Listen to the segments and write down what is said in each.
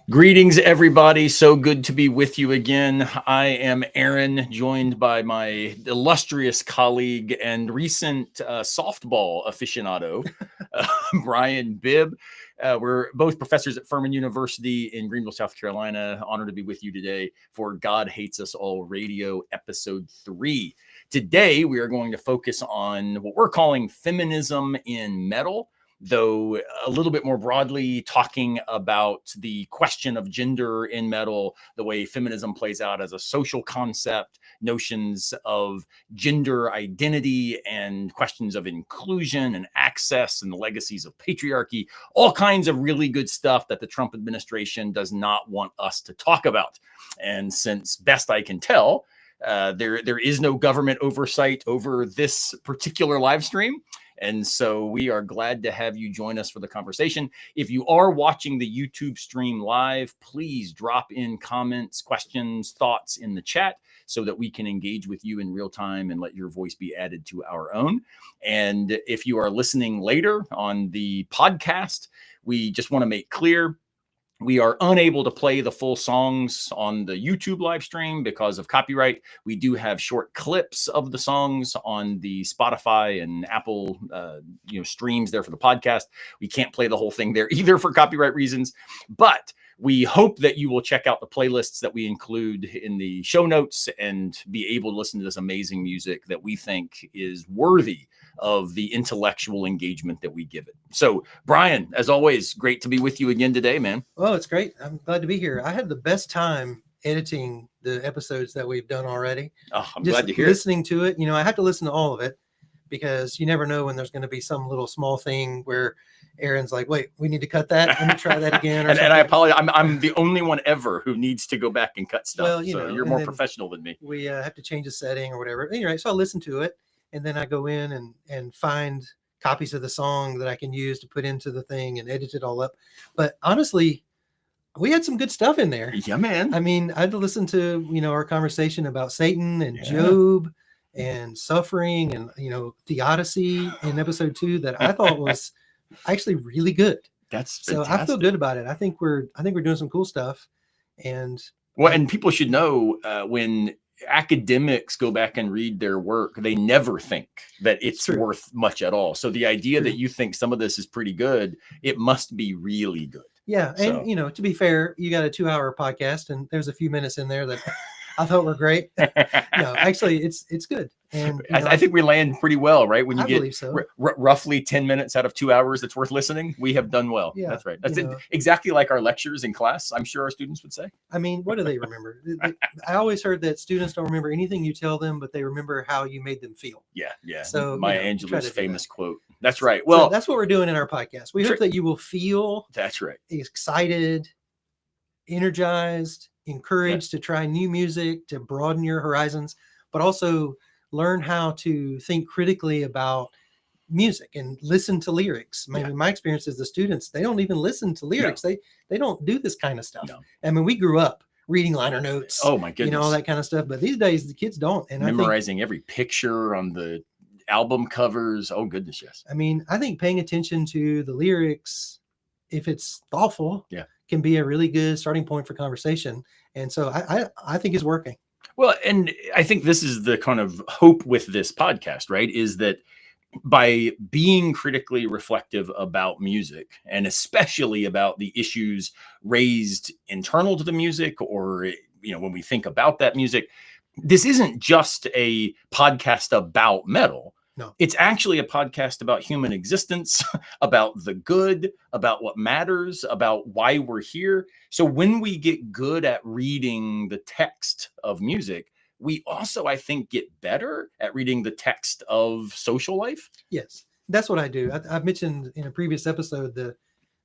Greetings, everybody. So good to be with you again. I am Aaron, joined by my illustrious colleague and recent softball aficionado, Brian Bibb. We're both professors at Furman University in Greenville, South Carolina. Honored to be with you today for God Hates Us All Radio, Episode 3. Today, we are going to focus on what we're calling feminism in metal, though a little bit more broadly talking about the question of gender in metal, the way feminism plays out as a social concept, notions of gender identity and questions of inclusion and access and the legacies of patriarchy, all kinds of really good stuff that the Trump administration does not want us to talk about. And since best I can tell, there is no government oversight over this particular live stream. And so we are glad to have you join us for the conversation. If you are watching the YouTube stream live, please drop in comments, questions, thoughts in the chat so that we can engage with you in real time and let your voice be added to our own. And if you are listening later on the podcast, we just want to make clear we are unable to play the full songs on the YouTube live stream because of copyright. We do have short clips of the songs on the Spotify and Apple streams there for the podcast. We can't play the whole thing there either for copyright reasons, but we hope that you will check out the playlists that we include in the show notes and be able to listen to this amazing music that we think is worthy of the intellectual engagement that we give it. So, Brian, as always, great to be with you again today, man. Oh, it's great. I'm glad to be here. I had the best time editing the episodes that we've done already. Oh, I'm Just glad to hear listening to it. I have to listen to all of it because you never know when there's going to be some little small thing where Aaron's like, wait, we need to cut that. Let me try that again. and I apologize. I'm the only one ever who needs to go back and cut stuff. Well, so you're more professional than me. We have to change a setting or whatever. Anyway, so I listen to it and then I go in and find copies of the song that I can use to put into the thing and edit it all up. But honestly, we had some good stuff in there. Yeah, man. I mean, I had to listen to, our conversation about Satan and Job and suffering and, theodicy in episode 2 that I thought was actually really good. That's fantastic. So I feel good about it. I think we're doing some cool stuff. And people should know when academics go back and read their work, they never think that it's worth much at all. So the idea that you think some of this is pretty good, it must be really good. Yeah. And, to be fair, you got a 2-hour podcast and there's a few minutes in there that I thought were great. No, actually, it's good. And I think we land pretty well, right? When you get so. Roughly 10 minutes out of 2 hours that's worth listening, we have done well. Yeah, that's right. That's exactly like our lectures in class, I'm sure our students would say. I mean, what do they remember? I always heard that students don't remember anything you tell them, but they remember how you made them feel. Yeah. So Maya Angelou's famous quote. That's right. Well, so that's what we're doing in our podcast. We hope that you will feel that's right. Excited, energized, encouraged to try new music, to broaden your horizons, but also learn how to think critically about music and listen to lyrics. I mean, my experience is the students, they don't even listen to lyrics. No. They don't do this kind of stuff. No. I mean, we grew up reading liner notes. Oh my goodness. All that kind of stuff. But these days the kids don't. And memorizing every picture on the album covers. Oh goodness, yes. I mean, I think paying attention to the lyrics, if it's thoughtful, can be a really good starting point for conversation. And so I think it's working. Well, and I think this is the kind of hope with this podcast, right? Is that by being critically reflective about music, and especially about the issues raised internal to the music, or, when we think about that music, this isn't just a podcast about metal. No, it's actually a podcast about human existence, about the good, about what matters, about why we're here. So when we get good at reading the text of music, we also, I think, get better at reading the text of social life. Yes, that's what I do. I've mentioned in a previous episode the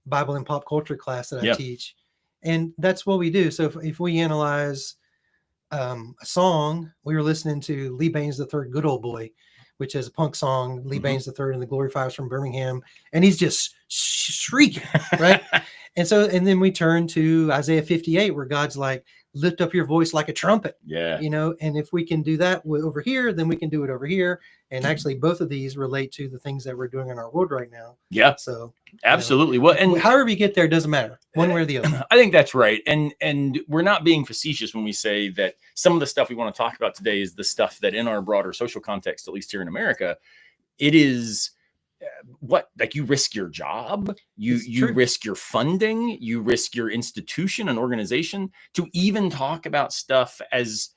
Bible and pop culture class that I teach, and that's what we do. So if we analyze a song, we were listening to Lee Baines III, Good Old Boy, which is a punk song, Lee Baines III and the Glory Fires from Birmingham. And he's just shrieking, right? And then we turn to Isaiah 58, where God's like, lift up your voice like a trumpet. Yeah. And if we can do that over here, then we can do it over here. And actually, both of these relate to the things that we're doing in our world right now. Yeah. So absolutely. Well, and however you get there doesn't matter, one way or the other. I think that's right. And we're not being facetious when we say that some of the stuff we want to talk about today is the stuff that in our broader social context, at least here in America, it is like you risk your job, you risk your funding, you risk your institution and organization to even talk about stuff as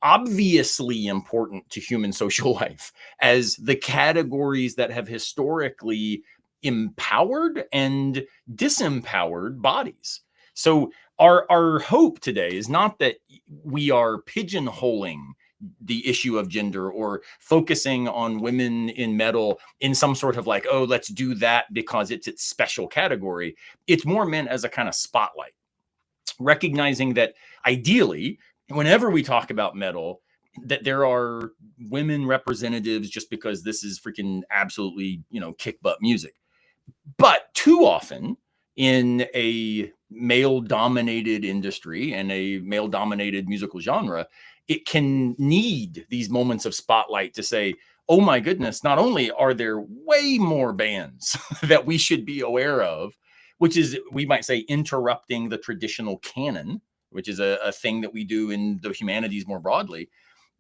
obviously important to human social life as the categories that have historically empowered and disempowered bodies. So our hope today is not that we are pigeonholing the issue of gender or focusing on women in metal in some sort of like, oh, let's do that because it's its special category. It's more meant as a kind of spotlight, recognizing that ideally, whenever we talk about metal, that there are women representatives just because this is freaking absolutely, kick butt music. But too often in a male dominated industry and a male dominated musical genre, it can need these moments of spotlight to say, oh my goodness, not only are there way more bands that we should be aware of, which is, we might say, interrupting the traditional canon, which is a thing that we do in the humanities more broadly,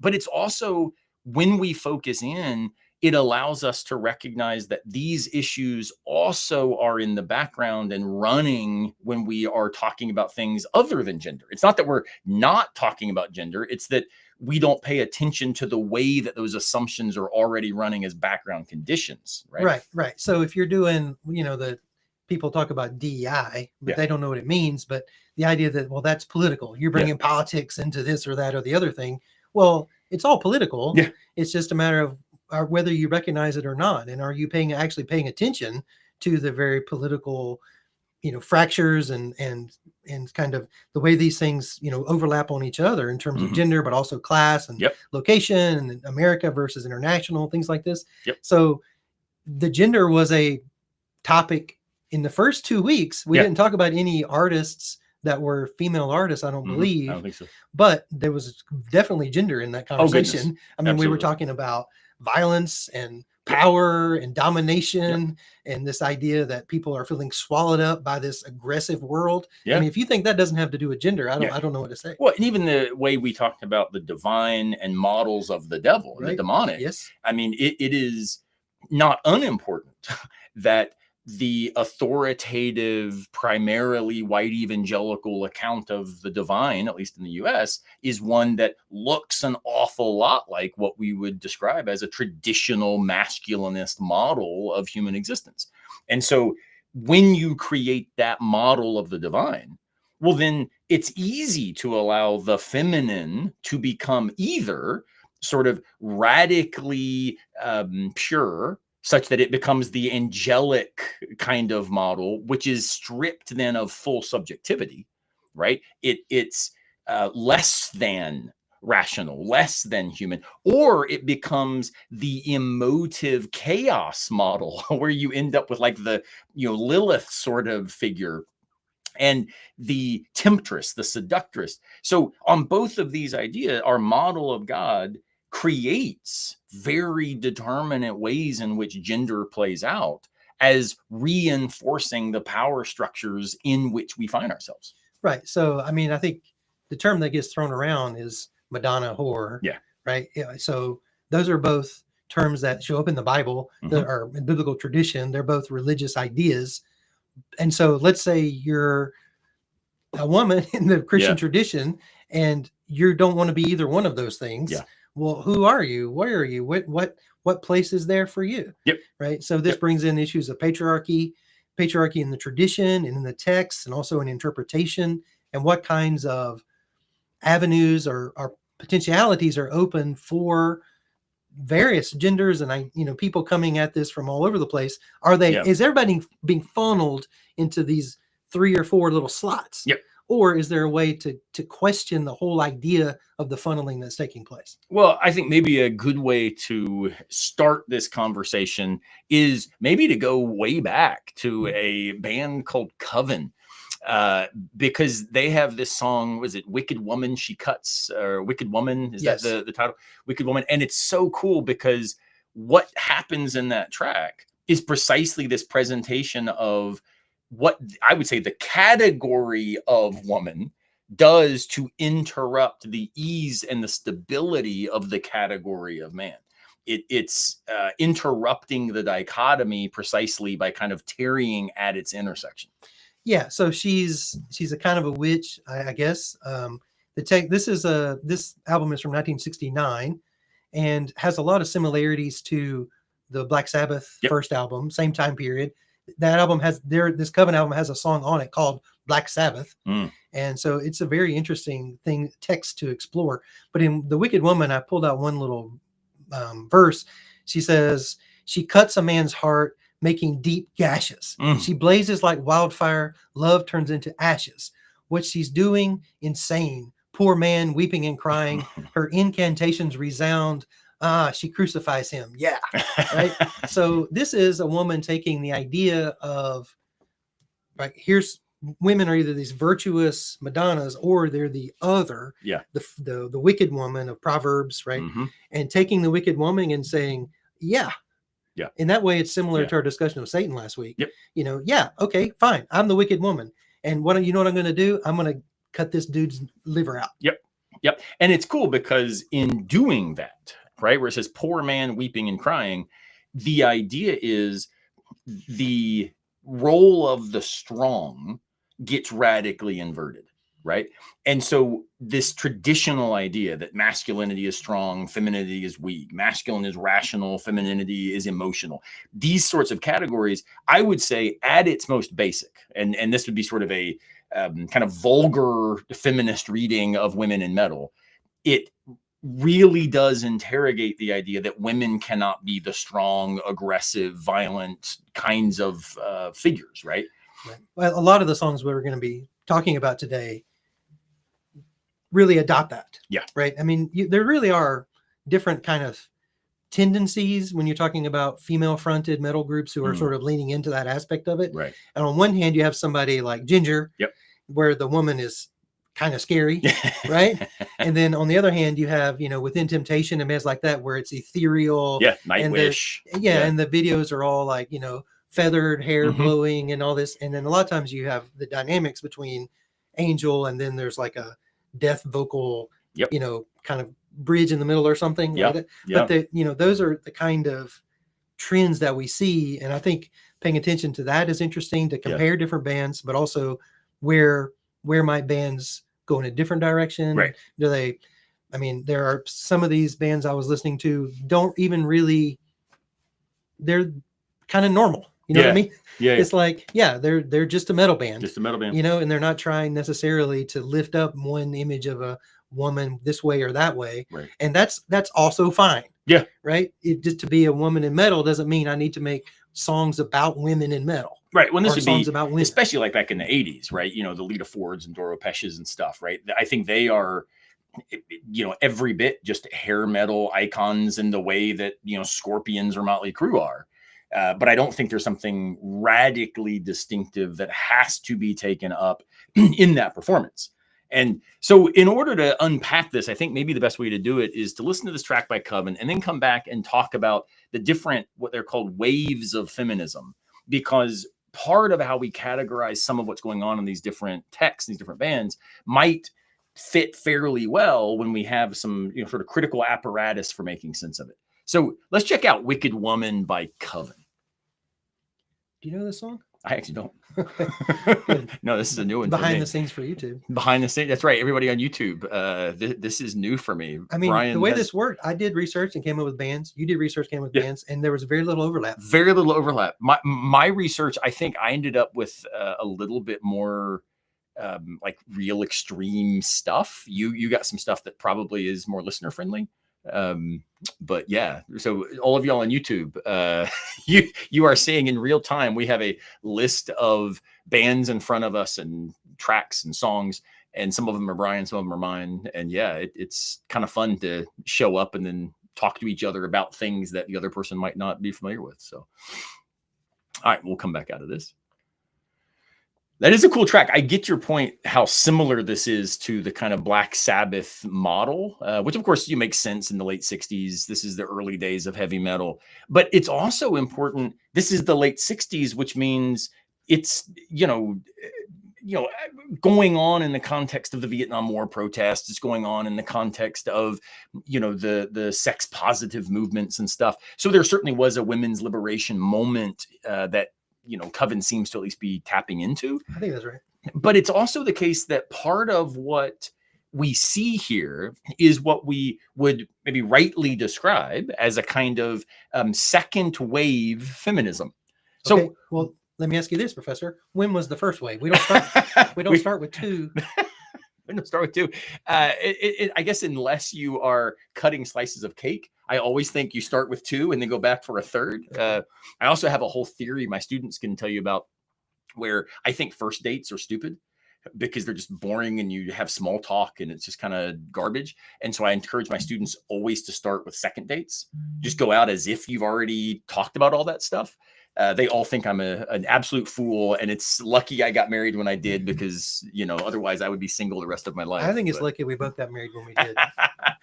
but it's also when we focus in, it allows us to recognize that these issues also are in the background and running when we are talking about things other than gender. It's not that we're not talking about gender. It's that we don't pay attention to the way that those assumptions are already running as background conditions. Right. So if you're doing, the people talk about DEI, but they don't know what it means. But the idea that, well, that's political. You're bringing politics into this or that or the other thing. Well, it's all political. Yeah. It's just a matter of whether you recognize it or not. And are you actually paying attention to the very political, fractures and kind of the way these things, overlap on each other in terms of gender, but also class and location and America versus international, things like this. So the gender was a topic in the first 2 weeks. We didn't talk about any artists that were female artists, I don't believe. I don't think so. But there was definitely gender in that conversation. I mean, we were talking about violence and power and domination and this idea that people are feeling swallowed up by this aggressive world. I mean, if you think that doesn't have to do with gender, I don't know what to say. Well, and even the way we talked about the divine and models of the devil and the demonic. I mean, it is not unimportant that the authoritative, primarily white evangelical account of the divine, at least in the US, is one that looks an awful lot like what we would describe as a traditional masculinist model of human existence. And so when you create that model of the divine, well, then it's easy to allow the feminine to become either sort of radically pure, such that it becomes the angelic kind of model, which is stripped then of full subjectivity, right? It's less than rational, less than human, or it becomes the emotive chaos model where you end up with like the, Lilith sort of figure and the temptress, the seductress. So on both of these ideas, our model of God creates very determinate ways in which gender plays out as reinforcing the power structures in which we find ourselves. Right. So, I mean, I think the term that gets thrown around is Madonna whore. Right. So those are both terms that show up in the Bible that are in biblical tradition. They're both religious ideas. And so let's say you're a woman in the Christian tradition and you don't want to be either one of those things. Well, who are you? Where are you? What place is there for you? Right. So this brings in issues of patriarchy in the tradition and in the text and also in interpretation, and what kinds of avenues or potentialities are open for various genders and people coming at this from all over the place. Is everybody being funneled into these 3 or 4 little slots? or is there a way to question the whole idea of the funneling that's taking place? Well, I think maybe a good way to start this conversation is maybe to go way back to a band called Coven, because they have this song, was it Wicked Woman She Cuts, or Wicked Woman? Is Yes. that the title? Wicked Woman. And it's so cool because what happens in that track is precisely this presentation of what I would say the category of woman does to interrupt the ease and the stability of the category of man. It's interrupting the dichotomy precisely by kind of tarrying at its intersection. Yeah, so she's a kind of a witch, I guess. This album is from 1969 and has a lot of similarities to the Black Sabbath first album, same time period. That album this Coven album has a song on it called Black Sabbath. And so it's a very interesting text to explore. But in The Wicked Woman, I pulled out one little verse. She says, she cuts a man's heart, making deep gashes. She blazes like wildfire. Love turns into ashes. What she's doing, insane. Poor man, weeping and crying. Her incantations resound. She crucifies him. Yeah. Right. So this is a woman taking the idea of, right, here's women are either these virtuous Madonnas or they're the other, the wicked woman of Proverbs, right? And taking the wicked woman and saying, yeah. In that way, it's similar to our discussion of Satan last week. You know, okay, fine. I'm the wicked woman. And what I'm going to do? I'm going to cut this dude's liver out. And it's cool because in doing that, right, where it says poor man weeping and crying, the idea is the role of the strong gets radically inverted, right? And so this traditional idea that masculinity is strong, femininity is weak, masculine is rational, femininity is emotional, these sorts of categories, I would say at its most basic, and this would be sort of a kind of vulgar feminist reading of women in metal, it really does interrogate the idea that women cannot be the strong, aggressive, violent kinds of figures, right? Well, a lot of the songs we're going to be talking about today really adopt that. Right. I mean, there really are different kind of tendencies when you're talking about female fronted metal groups who are sort of leaning into that aspect of it. Right. And on one hand, you have somebody like Ginger, where the woman is kind of scary, right? And then on the other hand, you have, Within Temptation and bands like that, where it's ethereal. Nightwish. And the videos are all like, feathered hair blowing and all this. And then a lot of times you have the dynamics between Angel and then there's like a death vocal, kind of bridge in the middle or something. But those are the kind of trends that we see. And I think paying attention to that is interesting to compare different bands, but also where might bands go in a different direction? Right. There are some of these bands I was listening to don't even really, they're kind of normal. You know what I mean? It's like, they're just a metal band. And they're not trying necessarily to lift up one image of a woman this way or that way. Right. And that's also fine. Right. Just to be a woman in metal doesn't mean I need to make songs about women in metal. Right. When this would songs be about women, especially like back in the 80s, right? The Lita Fords and Doro Peshes and stuff, right? I think they are, every bit just hair metal icons in the way that, Scorpions or Motley Crue are. But I don't think there's something radically distinctive that has to be taken up in that performance. And so in order to unpack this, I think maybe the best way to do it is to listen to this track by Coven and then come back and talk about the different, what they're called waves of feminism, because part of how we categorize some of what's going on in these different texts, these different bands might fit fairly well when we have some, sort of critical apparatus for making sense of it. So let's check out Wicked Woman by Coven. Do you know this song? I actually don't. No, this is a new one. Behind the scenes for YouTube. Behind the scenes. That's right. Everybody on YouTube. This is new for me. I mean, Bryan, the way this worked, I did research and came up with bands. You did research, came up with bands, and there was very little overlap. Very little overlap. My research, I think I ended up with a little bit more like real extreme stuff. You got some stuff that probably is more listener friendly. But so all of y'all on YouTube, you are seeing in real time, we have a list of bands in front of us and tracks and songs, and some of them are Bryan, some of them are mine. And yeah, it's kind of fun to show up and then talk to each other about things that the other person might not be familiar with. So, all right, we'll come back out of this. That is a cool track. I get your point, how similar this is to the kind of Black Sabbath model, which of course makes sense in the late 60s. This is the early days of heavy metal. But it's also important, this is the late 60s, which means it's, going on in the context of the Vietnam War protests. It's going on in the context of, the sex positive movements and stuff. So there certainly was a women's liberation moment that, Coven seems to at least be tapping into. I think that's right. But it's also the case that part of what we see here is what we would maybe rightly describe as a kind of second wave feminism. So, okay, well, let me ask you this, Professor. When was the first wave? We don't start. We don't start with two. We don't start with two. I guess unless you are cutting slices of cake, I always think you start with two and then go back for a third. I also have a whole theory my students can tell you about where I think first dates are stupid because they're just boring and you have small talk and it's just kind of garbage. And so I encourage my students always to start with second dates. Just go out as if you've already talked about all that stuff. They all think I'm an absolute fool, and it's lucky I got married when I did because, otherwise I would be single the rest of my life. I think it's lucky we both got married when we did,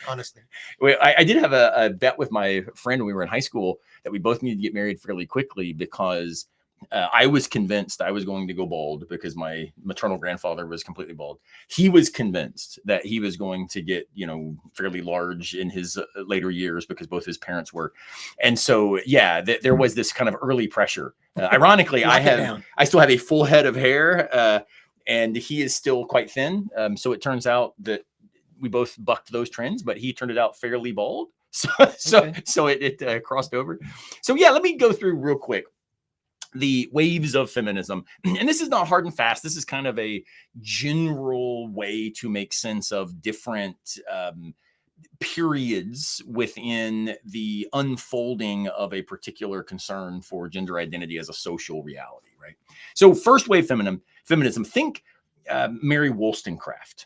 honestly. Well, I did have a bet with my friend when we were in high school that we both needed to get married fairly quickly because I was convinced I was going to go bald because my maternal grandfather was completely bald. He was convinced that he was going to get, fairly large in his later years because both his parents were. And so, yeah, there was this kind of early pressure. Ironically, I still have a full head of hair and he is still quite thin. So it turns out that we both bucked those trends, but he turned it out fairly bald. So it crossed over. So yeah, let me go through real quick the waves of feminism. And this is not hard and fast. This is kind of a general way to make sense of different periods within the unfolding of a particular concern for gender identity as a social reality, right? So first wave feminism, think Mary Wollstonecraft,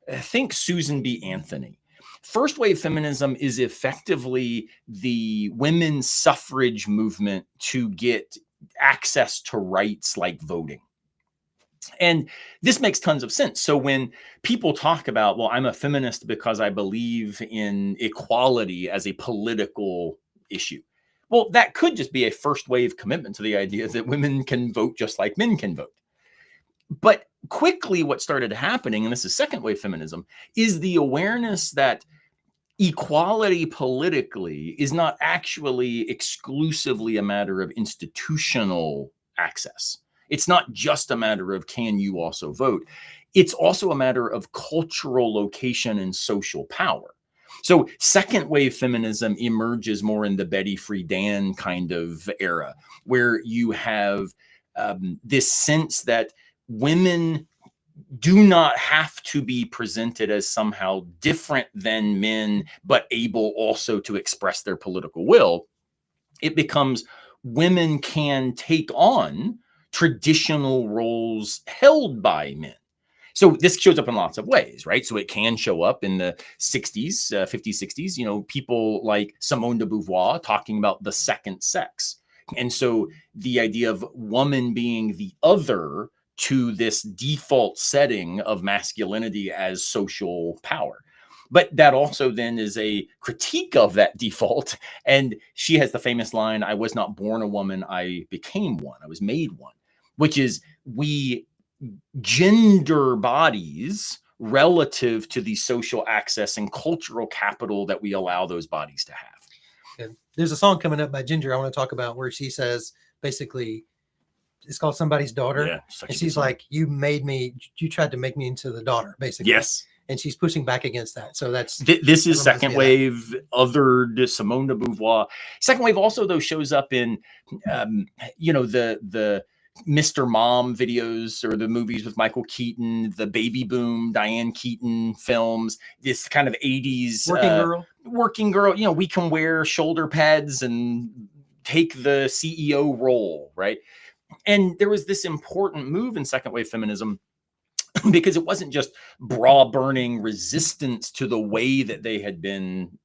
think Susan B. Anthony. First wave feminism is effectively the women's suffrage movement to get access to rights like voting. And this makes tons of sense. So when people talk about, well, I'm a feminist because I believe in equality as a political issue. Well, that could just be a first wave commitment to the idea that women can vote just like men can vote. But quickly what started happening, and this is second wave feminism, is the awareness that equality politically is not actually exclusively a matter of institutional access. It's not just a matter of can you also vote. It's also a matter of cultural location and social power. So second wave feminism emerges more in the Betty Friedan kind of era, where you have this sense that women do not have to be presented as somehow different than men, but able also to express their political will. It becomes women can take on traditional roles held by men. So this shows up in lots of ways, right? So it can show up in the 60s, 50s, 60s, people like Simone de Beauvoir talking about the second sex. And so the idea of woman being the other to this default setting of masculinity as social power. But that also then is a critique of that default. And she has the famous line, I was not born a woman, I became one. I was made one, which is we gender bodies relative to the social access and cultural capital that we allow those bodies to have. And there's a song coming up by Ginger I want to talk about where she says, basically, it's called Somebody's Daughter. Yeah, and she's like, you tried to make me into the daughter, basically. Yes. And she's pushing back against that. So that's this is second wave, other Simone de Beauvoir. Second wave also, though, shows up in, the Mr. Mom videos or the movies with Michael Keaton, the Baby Boom, Diane Keaton films, this kind of 80s working girl, we can wear shoulder pads and take the CEO role, right? And there was this important move in second wave feminism because it wasn't just bra burning resistance to the way that they had been,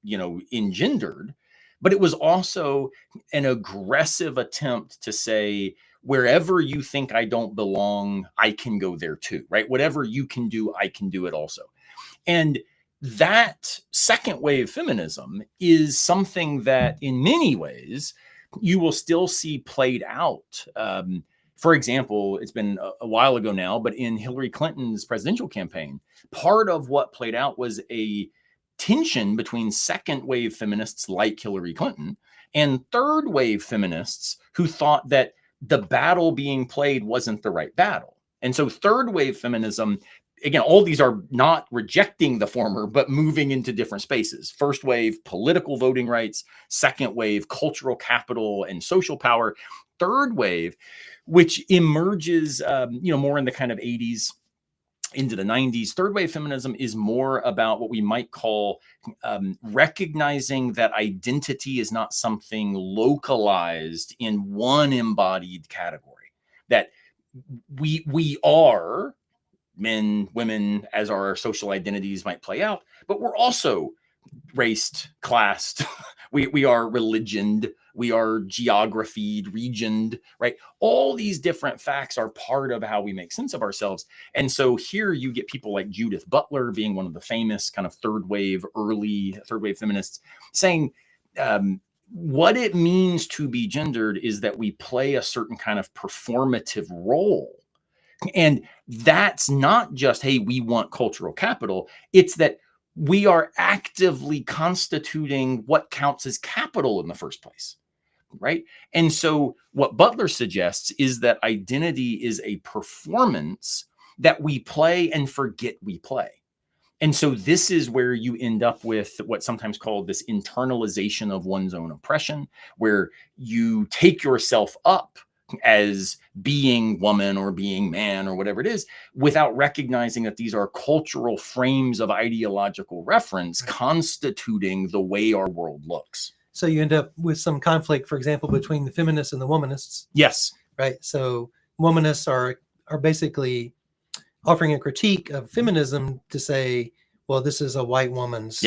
engendered, but it was also an aggressive attempt to say, wherever you think I don't belong, I can go there too, right? Whatever you can do, I can do it also. And that second wave feminism is something that in many ways you will still see played out. For example, it's been a while ago now, but in Hillary Clinton's presidential campaign, part of what played out was a tension between second wave feminists like Hillary Clinton and third wave feminists who thought that the battle being played wasn't the right battle. And so third wave feminism, again, all these are not rejecting the former, but moving into different spaces. First wave, political voting rights. Second wave, cultural capital and social power. Third wave, which emerges, more in the kind of 80s into the 90s. Third wave feminism is more about what we might call recognizing that identity is not something localized in one embodied category. That we are men, women, as our social identities might play out, but we're also raced, classed, we are religioned, we are geographied, regioned, right? All these different facts are part of how we make sense of ourselves. And so here you get people like Judith Butler being one of the famous kind of early third wave feminists saying, what it means to be gendered is that we play a certain kind of performative role. And that's not just, hey, we want cultural capital. It's that we are actively constituting what counts as capital in the first place, right? And so what Butler suggests is that identity is a performance that we play and forget we play. And so this is where you end up with what's sometimes called this internalization of one's own oppression, where you take yourself up as being woman or being man or whatever it is, without recognizing that these are cultural frames of ideological reference constituting the way our world looks. So you end up with some conflict, for example, between the feminists and the womanists. Yes. Right. So womanists are basically offering a critique of feminism to say, well, this is a white woman's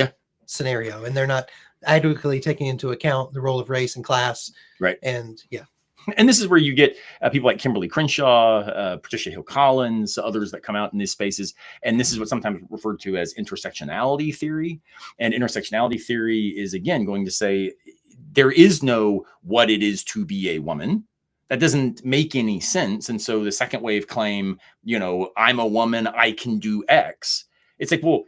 scenario, and they're not adequately taking into account the role of race and class. Right. And And this is where you get people like Kimberly Crenshaw, Patricia Hill Collins, others that come out in these spaces. And this is what's sometimes referred to as intersectionality theory. And intersectionality theory is, again, going to say there is no what it is to be a woman. That doesn't make any sense. And so the second wave claim, I'm a woman, I can do X. It's like, well,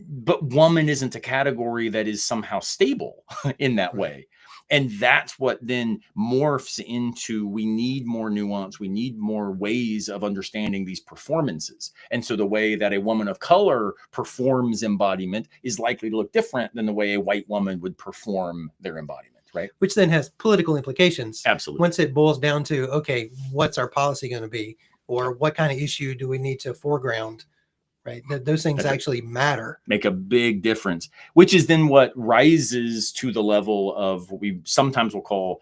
but woman isn't a category that is somehow stable in that way. And that's what then morphs into, we need more nuance. We need more ways of understanding these performances. And so the way that a woman of color performs embodiment is likely to look different than the way a white woman would perform their embodiment, right? Which then has political implications. Absolutely. Once it boils down to, okay, what's our policy going to be? Or what kind of issue do we need to foreground? Right. Those things actually matter. Make a big difference, which is then what rises to the level of what we sometimes will call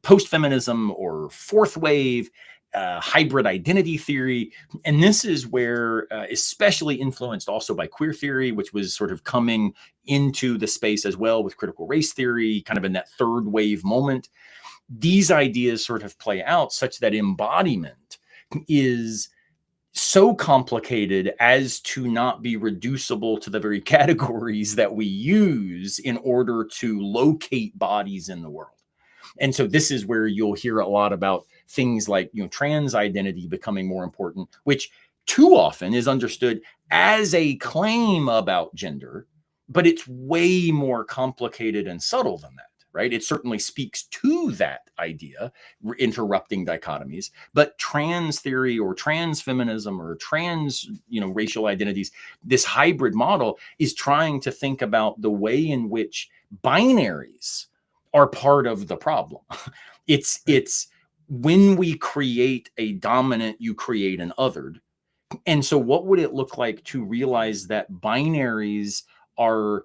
post-feminism or fourth wave, hybrid identity theory. And this is where, especially influenced also by queer theory, which was sort of coming into the space as well with critical race theory, kind of in that third wave moment. These ideas sort of play out such that embodiment is so complicated as to not be reducible to the very categories that we use in order to locate bodies in the world. And so this is where you'll hear a lot about things like, trans identity becoming more important, which too often is understood as a claim about gender, but it's way more complicated and subtle than that. Right? It certainly speaks to that idea, interrupting dichotomies, but trans theory or trans feminism or trans, racial identities, this hybrid model is trying to think about the way in which binaries are part of the problem. It's when we create a dominant, you create an othered. And so what would it look like to realize that binaries are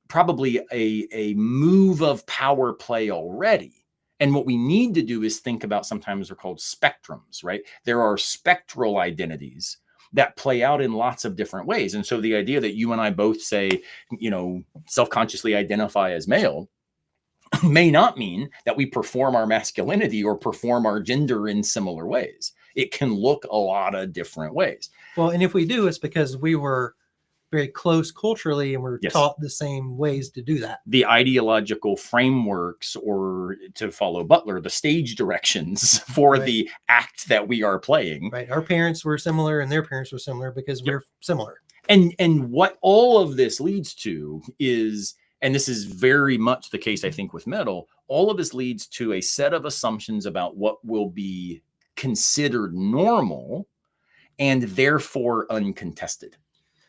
probably a move of power play already? And what we need to do is think about, sometimes they're called spectrums, right? There are spectral identities that play out in lots of different ways. And so the idea that you and I both say, self-consciously identify as male may not mean that we perform our masculinity or perform our gender in similar ways. It can look a lot of different ways. Well, and if we do, it's because we were very close culturally and we're Yes. taught the same ways to do that. The ideological frameworks, or to follow Butler, the stage directions for Right. the act that we are playing. Right. Our parents were similar and their parents were similar because we're similar. And what all of this leads to is, and this is very much the case, I think, with metal, all of this leads to a set of assumptions about what will be considered normal and therefore uncontested.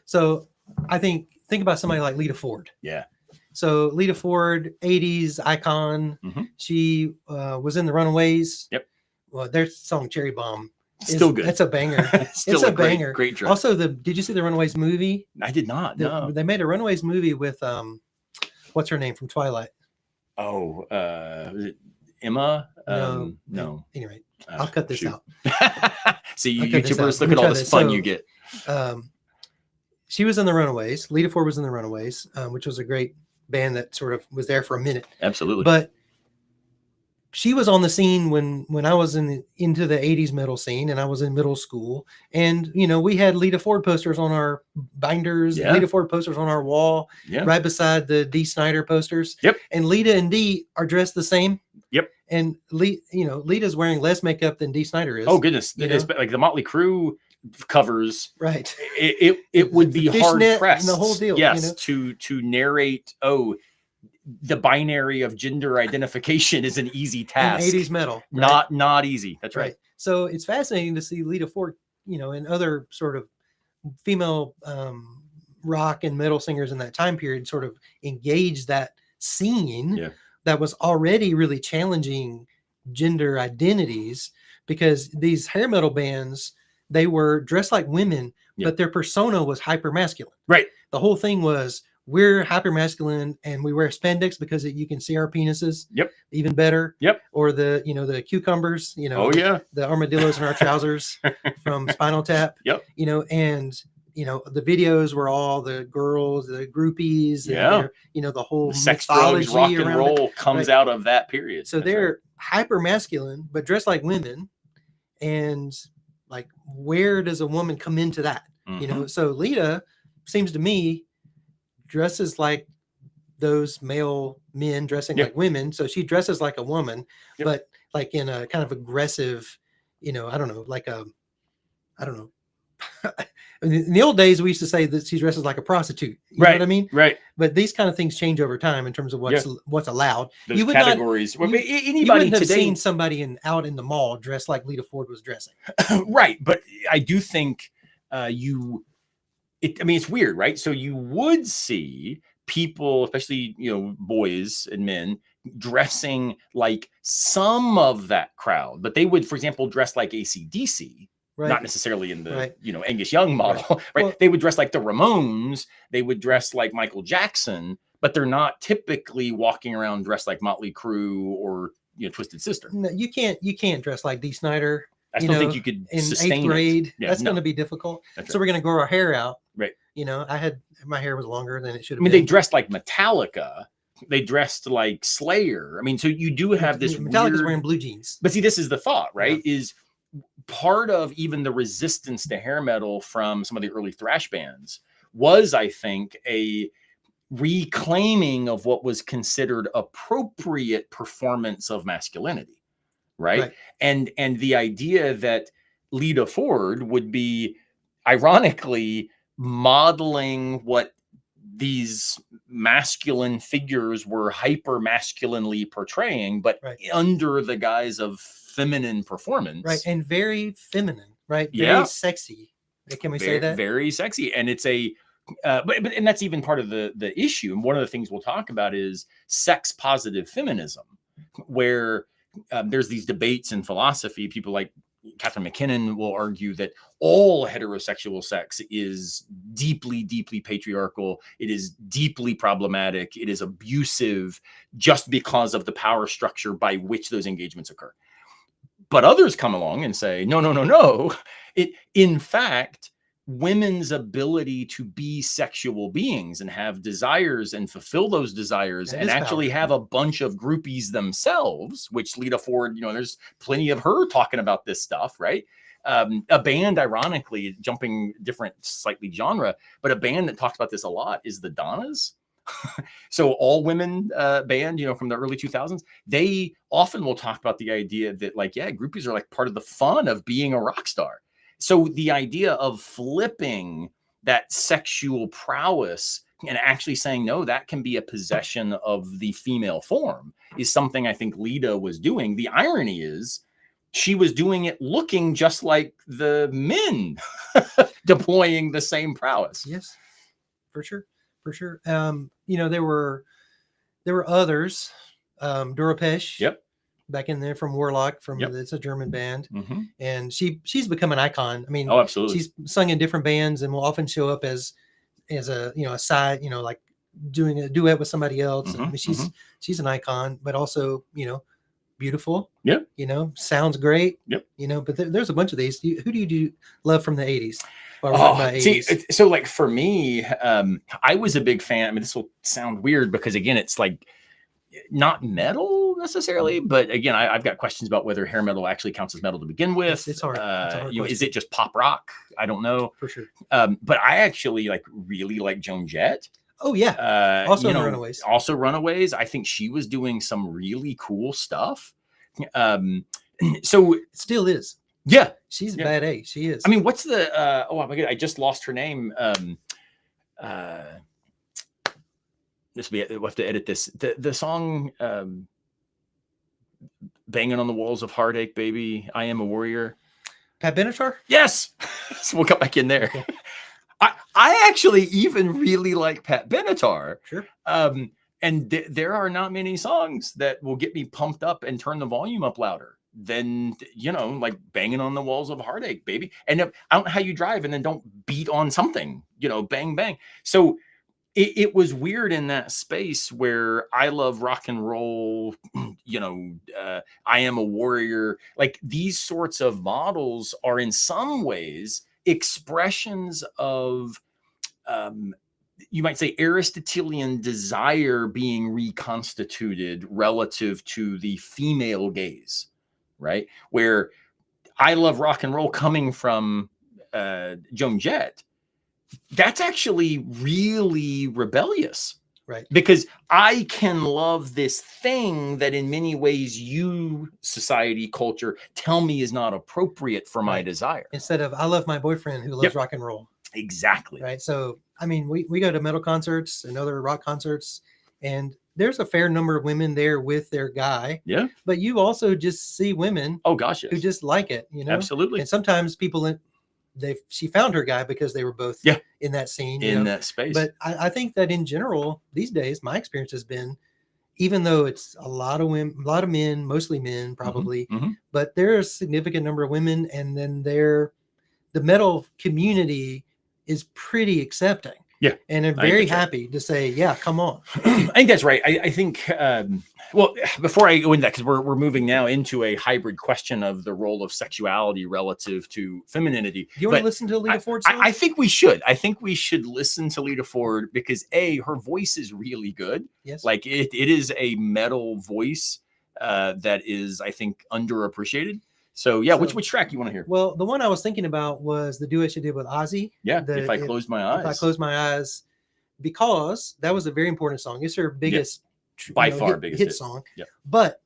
So I think about somebody like Lita Ford. Yeah. So Lita Ford, 80s icon. Mhm. She was in the Runaways. Yep. Well, their song Cherry Bomb. Still good. It's a banger. Still It's a great, banger. Great track. Also, did you see the Runaways movie? I did not. No. They made a Runaways movie with what's her name from Twilight? Oh, was it Emma? No. Anyway, I'll cut this out. See, you I'll cut this YouTubers, out. look Let me at all try this this. fun So, you get. She was in the Runaways. Lita Ford was in the Runaways, which was a great band that sort of was there for a minute. Absolutely. But she was on the scene when I was into the 80s metal scene, and I was in middle school. And, we had Lita Ford posters on our binders, Yeah. Lita Ford posters on our wall, Yeah. right beside the Dee Snider posters. Yep. And Lita and Dee are dressed the same. Yep. And Lita's wearing less makeup than Dee Snider is. Oh goodness, you it's like the Motley Crue covers. Right. It would be The hard fishnet pressed. and the whole deal, Yes, to narrate. The binary of gender identification is an easy task. In 80s metal. Right? Not easy. That's right. So it's fascinating to see Lita Ford, and other sort of female rock and metal singers in that time period sort of engage that scene that was already really challenging gender identities, because these hair metal bands, they were dressed like women, but their persona was hyper masculine. Right. The whole thing was, we're hyper masculine and we wear spandex because you can see our penises. Yep. Even better. Yep. Or the cucumbers, the armadillos in our trousers from Spinal Tap. Yep. And the videos were all the girls, the groupies, and the whole sex, drugs, rock and roll comes out of that period. So they're hyper masculine, but dressed like women. And like, where does a woman come into that? Mm-hmm. So Lita seems to me dresses like those male men dressing like women. So she dresses like a woman, but like in a kind of aggressive, I don't know. In the old days, we used to say that she dresses like a prostitute. You know what I mean? Right. But these kind of things change over time in terms of what's allowed. Those categories. Anybody you have seen somebody out in the mall dressed like Lita Ford was dressing. Right. But I do think it's weird, right? So you would see people, especially, boys and men, dressing like some of that crowd, but they would, for example, dress like AC/DC. Right. Not necessarily in the, Angus Young model, right? Well, they would dress like the Ramones. They would dress like Michael Jackson, but they're not typically walking around dressed like Motley Crue or, Twisted Sister. No, you can't dress like Dee Snider. I still think you could in sustain 8th grade. Yeah, that's going to be difficult. That's so we're going to grow our hair out. Right. My hair was longer than it should have been. They dressed like Metallica. They dressed like Slayer. So you do have this Metallica's wearing blue jeans. But see, this is the thought, right? Is part of even the resistance to hair metal from some of the early thrash bands was, I think, a reclaiming of what was considered appropriate performance of masculinity, right? And the idea that Lita Ford would be ironically modeling what these masculine figures were hyper masculinely portraying, but under the guise of feminine performance, and very feminine, very sexy. Can we say that? Very sexy. And it's but that's even part of the issue. And one of the things we'll talk about is sex positive feminism, where there's these debates in philosophy. People like Catherine McKinnon will argue that all heterosexual sex is deeply, deeply patriarchal. It is deeply problematic. It is abusive just because of the power structure by which those engagements occur. But others come along and say, no. In fact, women's ability to be sexual beings and have desires and fulfill those desires That and is actually power. have a bunch of groupies themselves, which Lita Ford, there's plenty of her talking about this stuff, right? A band, ironically, jumping different slightly genre, but a band that talks about this a lot is the Donnas. So all women band, from the early 2000s, they often will talk about the idea that like, yeah, groupies are like part of the fun of being a rock star. So the idea of flipping that sexual prowess and actually saying, no, that can be a possession of the female form is something I think Lita was doing. The irony is she was doing it looking just like the men deploying the same prowess. Yes, for sure. For sure. There were others. Dora Pesch. Yep. Back in there from Warlock, Yep. It's a German band, Mm-hmm. and she's become an icon. I mean, Oh, absolutely. she's sung in different bands and will often show up as a a side, like doing a duet with somebody else. Mm-hmm. And I mean, she's an icon, but also beautiful. Yep. Sounds great. Yep. But there's a bunch of these. Who do you love from the 80s? See, so like for me, I was a big fan. I mean, this will sound weird because again, it's like not metal necessarily, but again, I've got questions about whether hair metal actually counts as metal to begin with. It's hard. Is it just pop rock? I don't know for sure. But I actually really like Joan Jett. Oh yeah. Also Runaways. Also Runaways. I think she was doing some really cool stuff. So it still is. Yeah, she's bad A. She is. I mean, what's the? Oh my god, I just lost her name. We'll have to edit this. The song "Banging on the Walls of Heartache," baby. I Am a Warrior. Pat Benatar. Yes. So we'll cut back in there. Okay. I actually even really like Pat Benatar. Sure. And there are not many songs that will get me pumped up and turn the volume up louder than like Banging on the Walls of Heartache, baby. And I don't know how you drive and then don't beat on something, bang bang. So it was weird in that space where I love rock and roll, I Am a Warrior. Like these sorts of models are in some ways expressions of, you might say, Aristotelian desire being reconstituted relative to the female gaze, right? Where I love rock and roll coming from Joan Jett. That's actually really rebellious, right? Because I can love this thing that in many ways you, society, culture, tell me is not appropriate for my desire. Instead of, I love my boyfriend who loves rock and roll. Exactly. Right. So, I mean, we go to metal concerts and other rock concerts, and there's a fair number of women there with their guy. Yeah. But you also just see women. Oh gosh, yes. Who just like it, Absolutely. And sometimes people she found her guy because they were both in that scene, in that space. But I think that in general, these days, my experience has been, even though it's a lot of women, a lot of men, mostly men probably, but there's a significant number of women, and then the metal community is pretty accepting. Yeah. And they're very happy to say, yeah, come on. I think that's right. I think, well, before I go into that, because we're moving now into a hybrid question of the role of sexuality relative to femininity. Do you want to listen to Lita Ford? I think we should. I think we should listen to Lita Ford because her voice is really good. Yes. Like it is a metal voice that is, I think, underappreciated. So yeah, which track you want to hear? Well, the one I was thinking about was the duet she did with Ozzy. Yeah, If I Close My Eyes. If I Close My Eyes, because that was a very important song. It's her biggest, by far biggest hit song. Yeah. But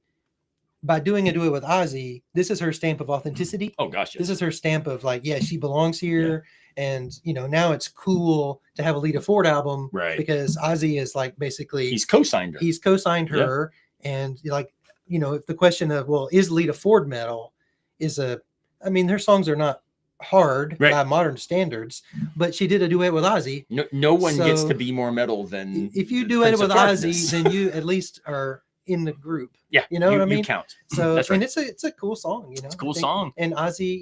by doing a duet with Ozzy, this is her stamp of authenticity. Oh gosh, yes. This is her stamp of like, yeah, she belongs here. Yeah. And now it's cool to have a Lita Ford album, right? Because Ozzy is like basically he's co-signed her. He's co-signed her, and like if the question of, well, is Lita Ford metal? Her songs are not hard by modern standards, but she did a duet with Ozzy. No one gets to be more metal than if you duet with Ozzy, then you at least are in the group. Yeah, you know what I mean. You count. So that's right. And it's a cool song. It's a cool song. And Ozzy,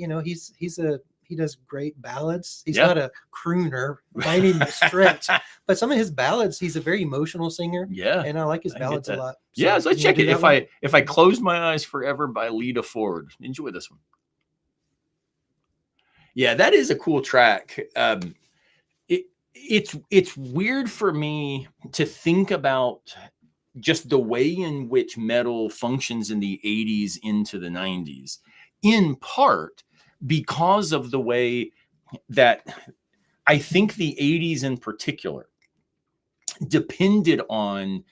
he does great ballads. He's not a crooner by any stretch, but some of his ballads, he's a very emotional singer. Yeah, and I like his ballads a lot. So let's check it. If I Close My Eyes Forever by Lita Ford. Enjoy this one. Yeah, that is a cool track. It's weird for me to think about just the way in which metal functions in the 80s into the 90s, in part because of the way that I think the 80s in particular depended on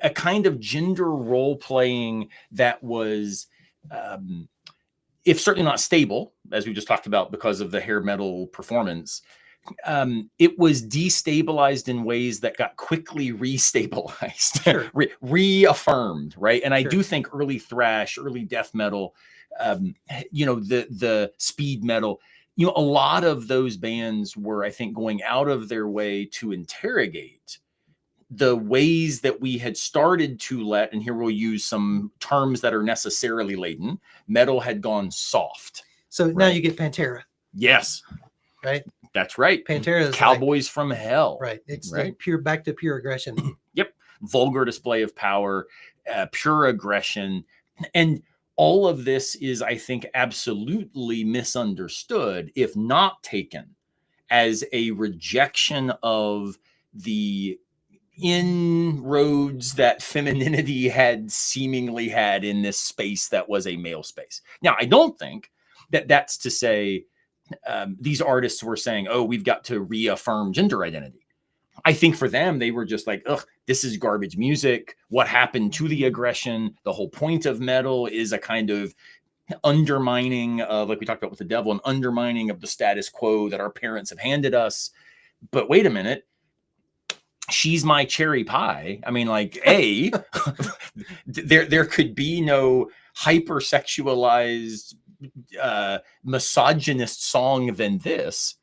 a kind of gender role playing that was, if certainly not stable, as we just talked about because of the hair metal performance, it was destabilized in ways that got quickly restabilized, Sure. reaffirmed, right? And I Sure. do think early thrash, early death metal, the speed metal, a lot of those bands were, I think, going out of their way to interrogate the ways that we had started to let, and here we'll use some terms that are necessarily laden, metal had gone soft. So now you get Pantera. Yes. Right? That's right. Pantera is Cowboys from Hell. Right. It's right? like back to pure aggression. Yep. Vulgar display of power, pure aggression. And all of this is, I think, absolutely misunderstood, if not taken as a rejection of the inroads that femininity had seemingly had in this space that was a male space. Now, I don't think that that's to say these artists were saying, oh, we've got to reaffirm gender identity. I think for them, they were just like, ugh, this is garbage music. What happened to the aggression? The whole point of metal is a kind of undermining of, like we talked about with the devil, an undermining of the status quo that our parents have handed us. But wait a minute. She's my cherry pie. I mean, like, there could be no hypersexualized, misogynist song than this.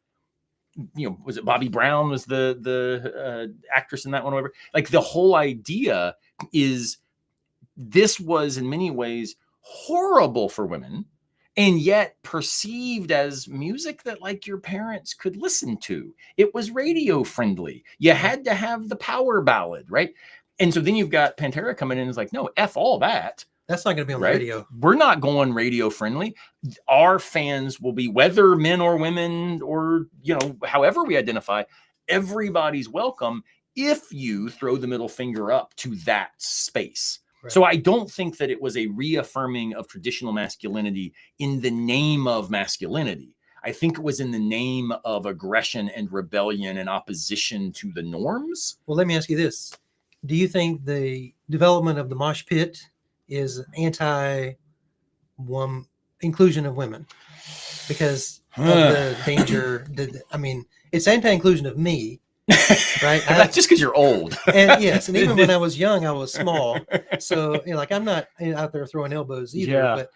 Was it Bobby Brown was the actress in that one? Whatever. Like, the whole idea is this was in many ways horrible for women, and yet perceived as music that like your parents could listen to. It was radio friendly. You had to have the power ballad, right? And so then you've got Pantera coming in and is like, no, F all that. That's not going to be on the radio. We're not going radio friendly. Our fans will be, whether men or women or, however we identify, everybody's welcome if you throw the middle finger up to that space. Right. So I don't think that it was a reaffirming of traditional masculinity in the name of masculinity. I think it was in the name of aggression and rebellion and opposition to the norms. Well, let me ask you this. Do you think the development of the mosh pit is inclusion of women? Because of the danger. It's anti-inclusion of me. Right. That's just because you're old. And yes, and even when I was young, I was small. So I'm not out there throwing elbows either. Yeah. But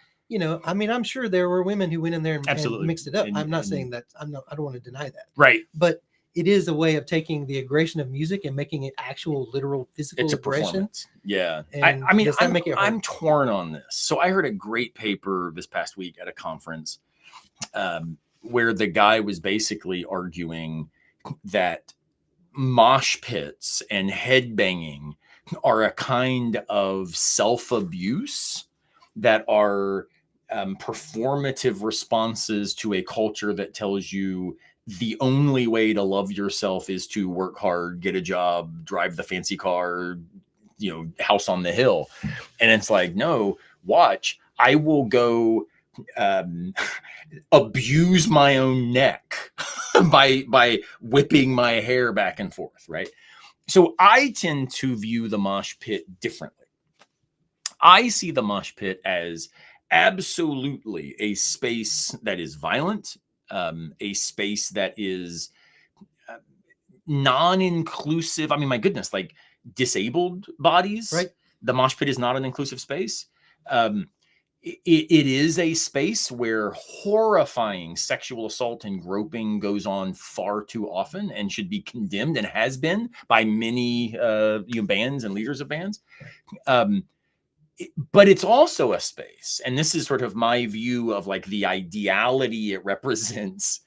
I'm sure there were women who went in there and mixed it up. I'm not saying that. I don't want to deny that. Right. But it is a way of taking the aggression of music and making it actual, literal, physical it's a aggression. Performance. Yeah. And I'm torn on this. So I heard a great paper this past week at a conference where the guy was basically arguing that mosh pits and headbanging are a kind of self-abuse that are performative responses to a culture that tells you the only way to love yourself is to work hard, get a job, drive the fancy car, house on the hill. And it's like, no, watch, I will go abuse my own neck by whipping my hair back and forth, right? So I tend to view the mosh pit differently. I see the mosh pit as absolutely a space that is violent, a space that is non-inclusive. I mean, my goodness, like disabled bodies, right? The mosh pit is not an inclusive space. It is a space where horrifying sexual assault and groping goes on far too often and should be condemned, and has been by many bands and leaders of bands. But it's also a space, and this is sort of my view of like the ideality it represents.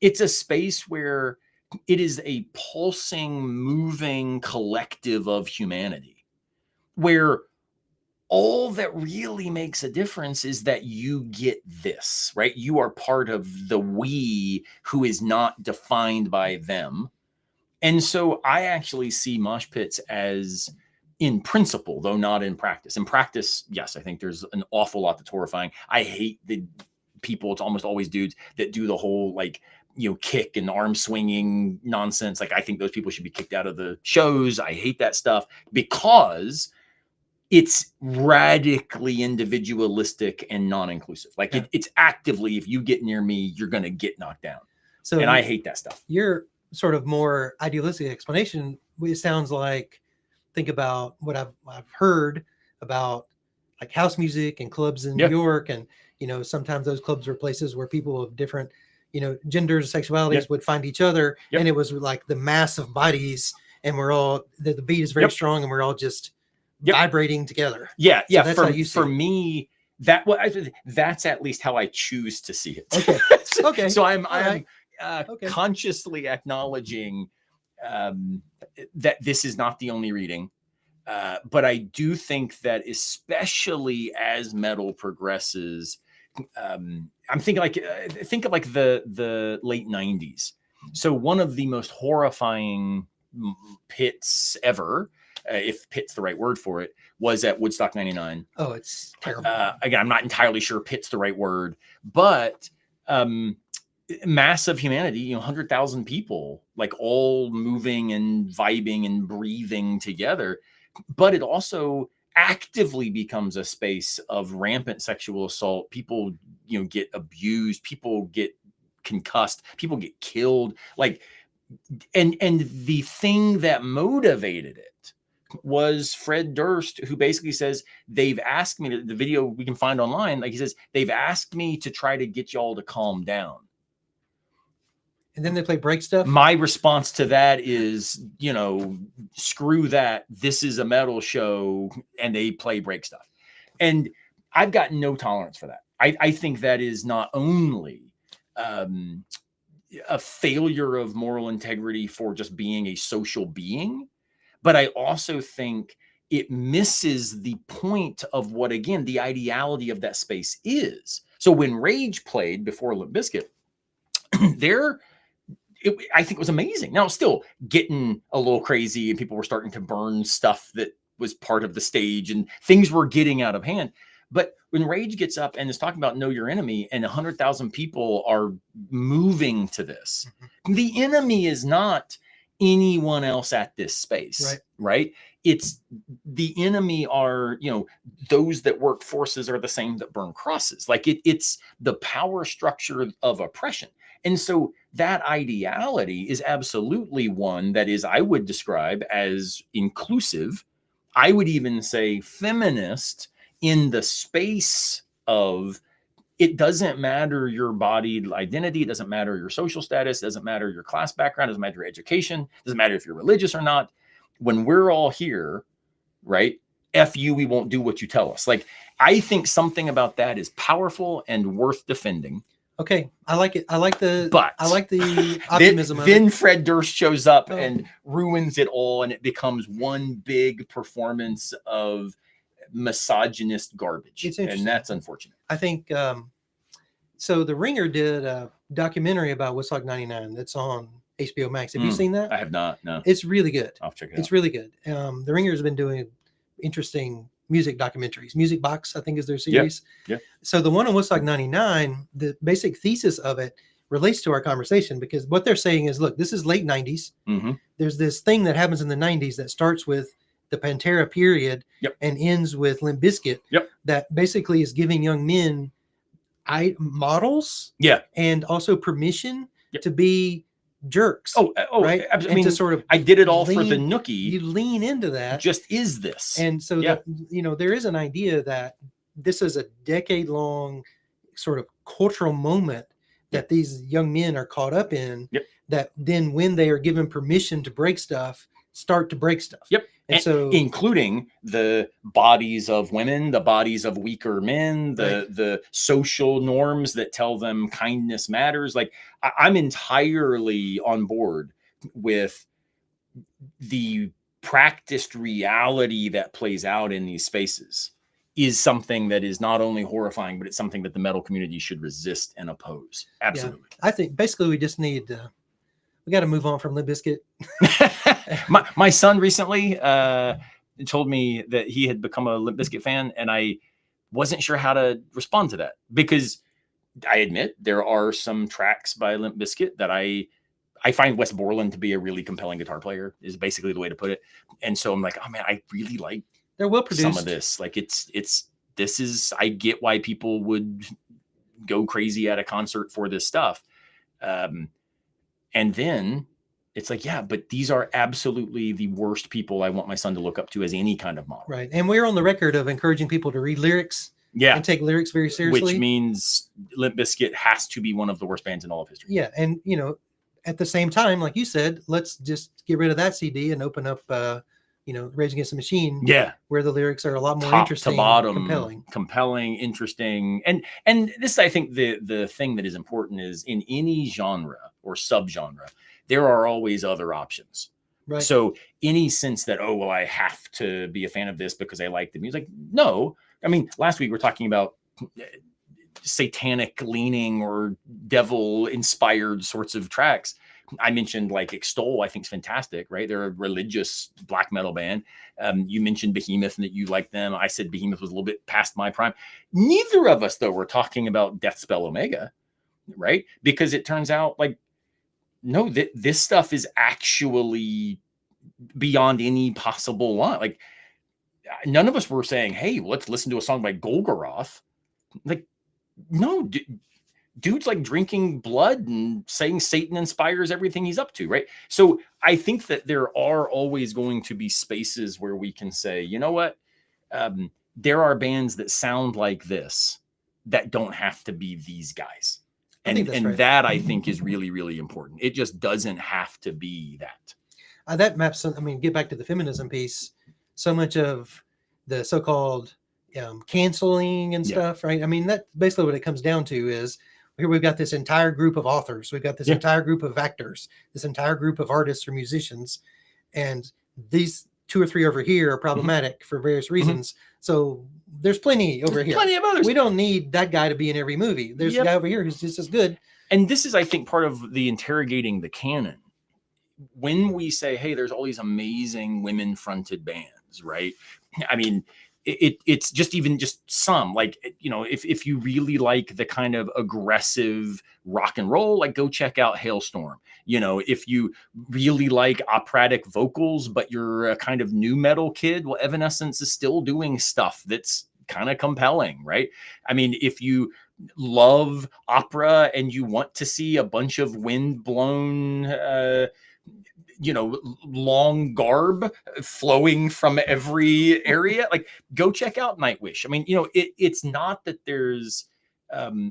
It's a space where it is a pulsing, moving collective of humanity, where all that really makes a difference is that you get this, right? You are part of the we who is not defined by them. And so I actually see mosh pits as, in principle, though not in practice. In practice, yes, I think there's an awful lot that's horrifying. I hate the people, it's almost always dudes, that do the whole like, kick and arm swinging nonsense. Like, I think those people should be kicked out of the shows. I hate that stuff because it's radically individualistic and non-inclusive. Like, it's actively, if you get near me, you're going to get knocked down. So, and I hate that stuff. Your sort of more idealistic explanation, it sounds like, think about what I've heard about like house music and clubs in New York. And, sometimes those clubs were places where people of different, genders, sexualities would find each other. And it was like the mass of bodies, and we're all, the beat is very strong, and we're all just vibrating together. Yeah. So that's how you see for me, that's at least how I choose to see it. Okay. Okay. So I'm consciously acknowledging that this is not the only reading. But I do think that, especially as metal progresses, I'm thinking think of like the late 90s. So one of the most horrifying pits ever, if pit's the right word for it, was at Woodstock 99. Oh, it's terrible. Again, I'm not entirely sure pit's the right word, but mass of humanity, 100,000 people, like all moving and vibing and breathing together. But it also actively becomes a space of rampant sexual assault. People, get abused, people get concussed, people get killed. Like, and the thing that motivated it was Fred Durst, who basically says, they've asked me to, the video we can find online, like he says, they've asked me to try to get y'all to calm down. And then they play break stuff. My response to that is, screw that. This is a metal show, and they play break stuff. And I've got no tolerance for that. I think that is not only a failure of moral integrity for just being a social being, but I also think it misses the point of what, again, the ideality of that space is. So when Rage played before Limp Bizkit, I think it was amazing. Now, still getting a little crazy, and people were starting to burn stuff that was part of the stage, and things were getting out of hand. But when Rage gets up and is talking about know your enemy, and 100,000 people are moving to this, the enemy is not anyone else at this space, right? It's the enemy are, those that work forces are the same that burn crosses. Like it's the power structure of oppression. And so that ideality is absolutely one that is, I would describe as inclusive. I would even say feminist, in the space of, it doesn't matter your body identity, it doesn't matter your social status, it doesn't matter your class background, it doesn't matter your education, it doesn't matter if you're religious or not. When we're all here, right? F you, we won't do what you tell us. Like, I think something about that is powerful and worth defending. Okay, I like it. I like the optimism. Then Fred Durst shows up and ruins it all, and it becomes one big performance of misogynist garbage, and that's unfortunate. I think so. The Ringer did a documentary about Woodstock 99 that's on HBO Max. Have you seen that? I have not. No, it's really good. I'll check it out. It's really good. The Ringer has been doing interesting music documentaries. Music Box, I think, is their series. Yeah. So the one on Woodstock 99, the basic thesis of it relates to our conversation, because what they're saying is, look, this is late 90s. There's this thing that happens in the 90s that starts with the Pantera period and ends with Limp Bizkit that basically is giving young men models and also permission to be jerks. Right? I mean, to sort of, I did it all for the nookie. You lean into that. Just is this. And so, there is an idea that this is a decade-long sort of cultural moment that these young men are caught up in, that then when they are given permission to break stuff, start to break stuff. And so, including the bodies of women, the bodies of weaker men, the social norms that tell them kindness matters. Like, I'm entirely on board with the practiced reality that plays out in these spaces. is something that is not only horrifying, but it's something that the metal community should resist and oppose. Absolutely. Yeah. I think basically we just need, we got to move on from Limp Bizkit. my son recently told me that he had become a Limp Bizkit fan, and I wasn't sure how to respond to that, because I admit there are some tracks by Limp Bizkit that I find Wes Borland to be a really compelling guitar player, is basically the way to put it. And so I'm like, oh man, I really like They're well produced. some of this. Like I get why people would go crazy at a concert for this stuff. And then it's like, yeah, but these are absolutely the worst people I want my son to look up to as any kind of model. Right. And we're on the record of encouraging people to read lyrics. Yeah. And take lyrics very seriously. Which means Limp Bizkit has to be one of the worst bands in all of history. Yeah. And, you know, at the same time, like you said, let's just get rid of that CD and open up, you know, Rage Against the Machine. Yeah. Where the lyrics are a lot more Top interesting, to bottom, compelling, interesting. And this, I think the thing that is important is in any genre or subgenre, there are always other options. Right. So any sense that, oh, well, I have to be a fan of this because I like the music. No. I mean, last week we were talking about satanic leaning or devil inspired sorts of tracks. I mentioned like Extol, I think is fantastic, right? They're a religious black metal band. You mentioned Behemoth and that you like them. I said Behemoth was a little bit past my prime. Neither of us, though, were talking about Deathspell Omega, right? Because it turns out like, no, this stuff is actually beyond any possible line. Like, none of us were saying, hey, let's listen to a song by Golgoroth. Like, no, dude's like drinking blood and saying Satan inspires everything he's up to, right? So I think that there are always going to be spaces where we can say, you know what? There are bands that sound like this that don't have to be these guys. And right. That I think is really, really important. It just doesn't have to be that. That maps, I mean, get back to the feminism piece. So much of the so-called canceling and stuff, right? I mean, that's basically what it comes down to is here we've got this entire group of authors. We've got this entire group of actors, this entire group of artists or musicians. And these two or three over here are problematic for various reasons. So there's plenty over here. Plenty of others. We don't need that guy to be in every movie. There's a guy over here who's just as good. And this is, I think, part of the interrogating the canon. When we say, hey, there's all these amazing women-fronted bands, right? I mean, it's just even just some, like, you know, if you really like the kind of aggressive rock and roll, like go check out Hailstorm. You know, if you really like operatic vocals, but you're a kind of new metal kid, well, Evanescence is still doing stuff that's kind of compelling, right? I mean, if you love opera and you want to see a bunch of windblown, you know, long garb flowing from every area, like go check out Nightwish. I mean, you know, it's not that there's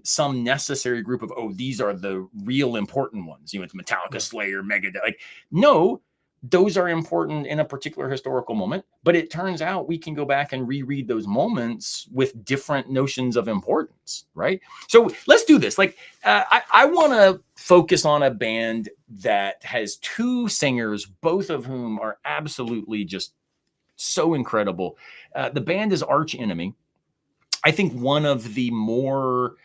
some necessary group of, oh, these are the real important ones. You know, it's Metallica, Slayer, Megadeth. Like, no, those are important in a particular historical moment. But it turns out we can go back and reread those moments with different notions of importance, right? So let's do this. Like, I want to focus on a band that has two singers, both of whom are absolutely just so incredible. The band is Arch Enemy. I think one of the more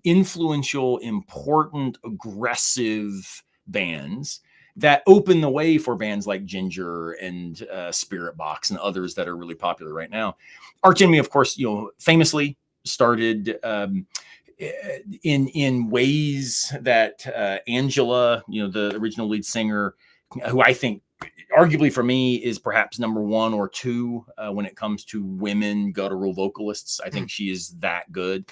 influential, important, aggressive bands that open the way for bands like Ginger and Spirit Box and others that are really popular right now. Arch Enemy, of course, you know, famously started in ways that Angela, you know, the original lead singer, who I think arguably for me is perhaps number one or two when it comes to women guttural vocalists. I think she is that good.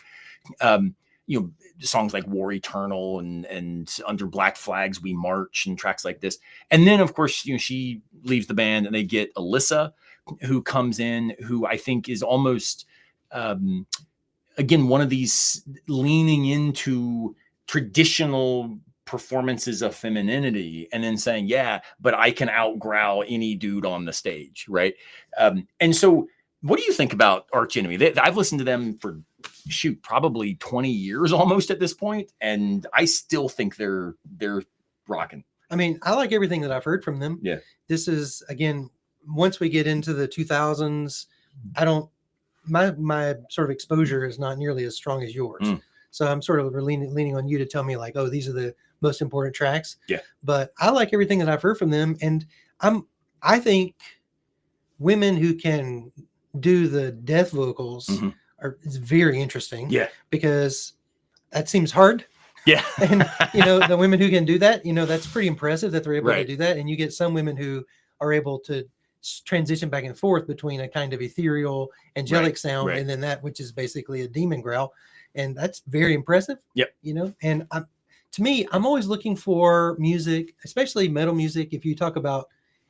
You know, songs like War Eternal and Under Black Flags We March and tracks like this. And then, of course, you know, she leaves the band and they get Alyssa, who comes in, who I think is almost, again, one of these leaning into traditional performances of femininity and then saying, yeah, but I can outgrowl any dude on the stage, right? And so what do you think about Arch Enemy? I've listened to them for probably 20 years almost at this point, and I still think they're rocking. I mean, I like everything that I've heard from them. Yeah. This is, again, once we get into the 2000s, I don't my sort of exposure is not nearly as strong as yours. So I'm sort of leaning on you to tell me like, oh, these are the most important tracks. Yeah. But I like everything that I've heard from them, and I think women who can do the death vocals is very interesting. Yeah. Because that seems hard. Yeah. And the women who can do that, that's pretty impressive that they're able Right. to do that. And you get some women who are able to transition back and forth between a kind of ethereal, angelic sound, and then that which is basically a demon growl, and that's very impressive. Yep. And to me, I'm always looking for music, especially metal music. If you talk about,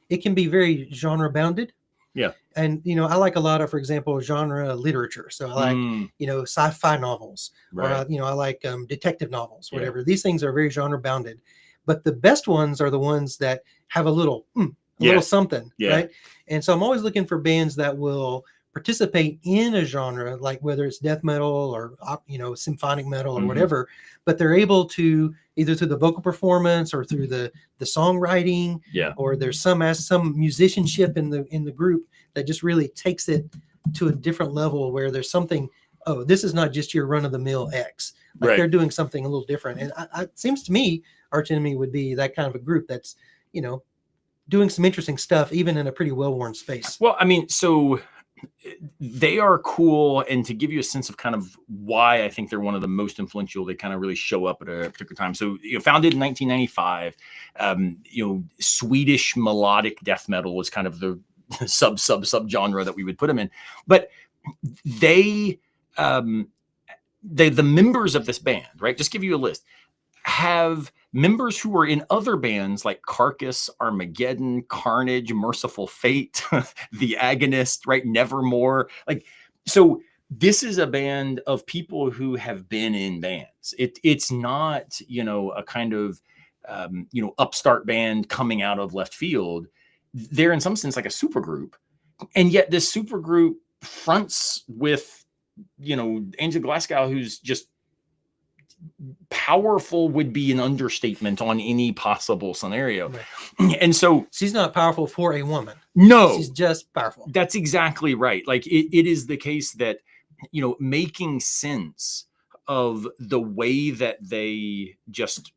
it can be very genre bounded. Yeah. And, I like a lot of, for example, genre literature. So I like, sci-fi novels, or, I like detective novels, whatever. These things are very genre bounded, but the best ones are the ones that have a little something, right? And so I'm always looking for bands that will participate in a genre, like whether it's death metal or, symphonic metal or whatever, but they're able to either through the vocal performance or through the songwriting, or there's some musicianship in the group that just really takes it to a different level where there's something, oh, this is not just your run of the mill X, like they're doing something a little different. And it seems to me Arch Enemy would be that kind of a group that's, doing some interesting stuff, even in a pretty well-worn space. Well, I mean, so they are cool, and to give you a sense of kind of why I think they're one of the most influential, they kind of really show up at a particular time. So, founded in 1995, Swedish melodic death metal was kind of the sub genre that we would put them in. But the members of this band, right? Just give you a list. Have members who were in other bands like Carcass, Armageddon, Carnage, Merciful Fate, The Agonist, right? Nevermore. Like, so this is a band of people who have been in bands. It's not, a kind of, upstart band coming out of left field. They're in some sense like a supergroup. And yet this supergroup fronts with, Angel Glasgow, who's just powerful would be an understatement on any possible scenario. Right. And so she's not powerful for a woman. No, she's just powerful. That's exactly right. Like it is the case that, making sense of the way that they just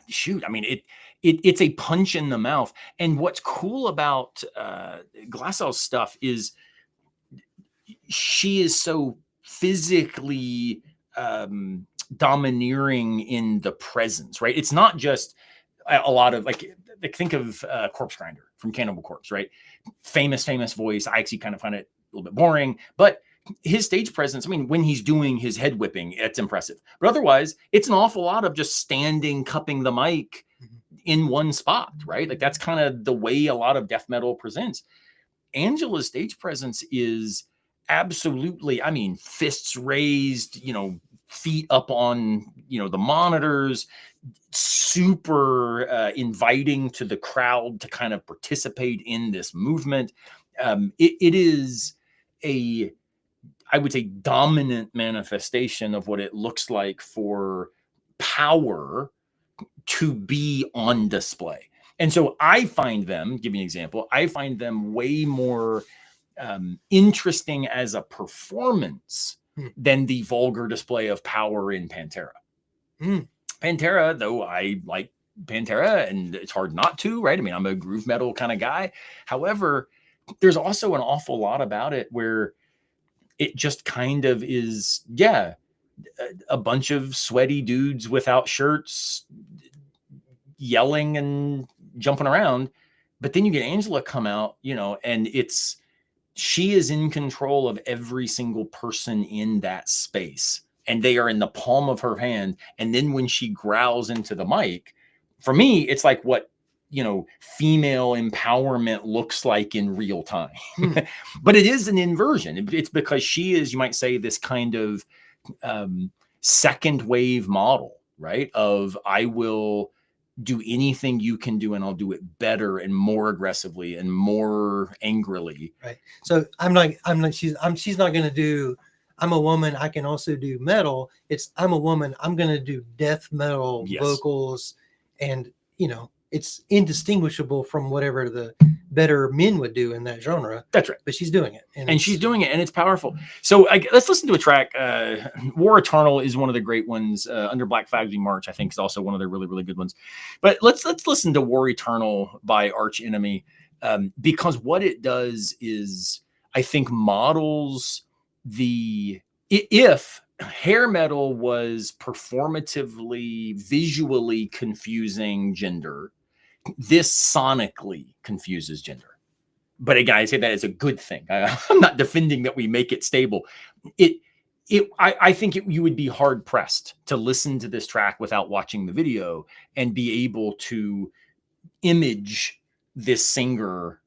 shoot. I mean, it's a punch in the mouth. And what's cool about Glassow's stuff is she is so physically domineering in the presence, right? It's not just a lot of like think of Corpse Grinder from Cannibal Corpse, right? Famous voice. I actually kind of find it a little bit boring, but his stage presence, I mean, when he's doing his head whipping, it's impressive. But otherwise, it's an awful lot of just standing, cupping the mic in one spot, right? Like that's kind of the way a lot of death metal presents. Angela's stage presence is absolutely, I mean, fists raised, feet up on, the monitors, super inviting to the crowd to kind of participate in this movement. It is I would say, dominant manifestation of what it looks like for power to be on display. And so I find them, give me an example, I find them way more interesting as a performance than the vulgar display of power in Pantera. Pantera, though I like Pantera, and it's hard not to, right? I mean, I'm a groove metal kind of guy. However, there's also an awful lot about it where it just kind of is, a bunch of sweaty dudes without shirts yelling and jumping around. But then you get Angela come out, and she is in control of every single person in that space, and they are in the palm of her hand. And then when she growls into the mic, for me, it's like what, female empowerment looks like in real time. But it is an inversion. It's because she is, you might say, this kind of second wave model, right? Of I will do anything you can do, and I'll do it better and more aggressively and more angrily. Right. So she's not going to do, I'm a woman, I can also do metal. It's, I'm a woman, I'm going to do death metal vocals, and, it's indistinguishable from whatever the better men would do in that genre. That's right. But she's doing it. And she's doing it, and it's powerful. So let's listen to a track. War Eternal is one of the great ones. Under Black Flags We March, I think, is also one of the really, really good ones. But let's listen to War Eternal by Arch Enemy, because what it does is, I think, models if hair metal was performatively, visually confusing gender, this sonically confuses gender. But again, I say that as a good thing. I'm not defending that we make it stable. I think you would be hard pressed to listen to this track without watching the video and be able to image this singer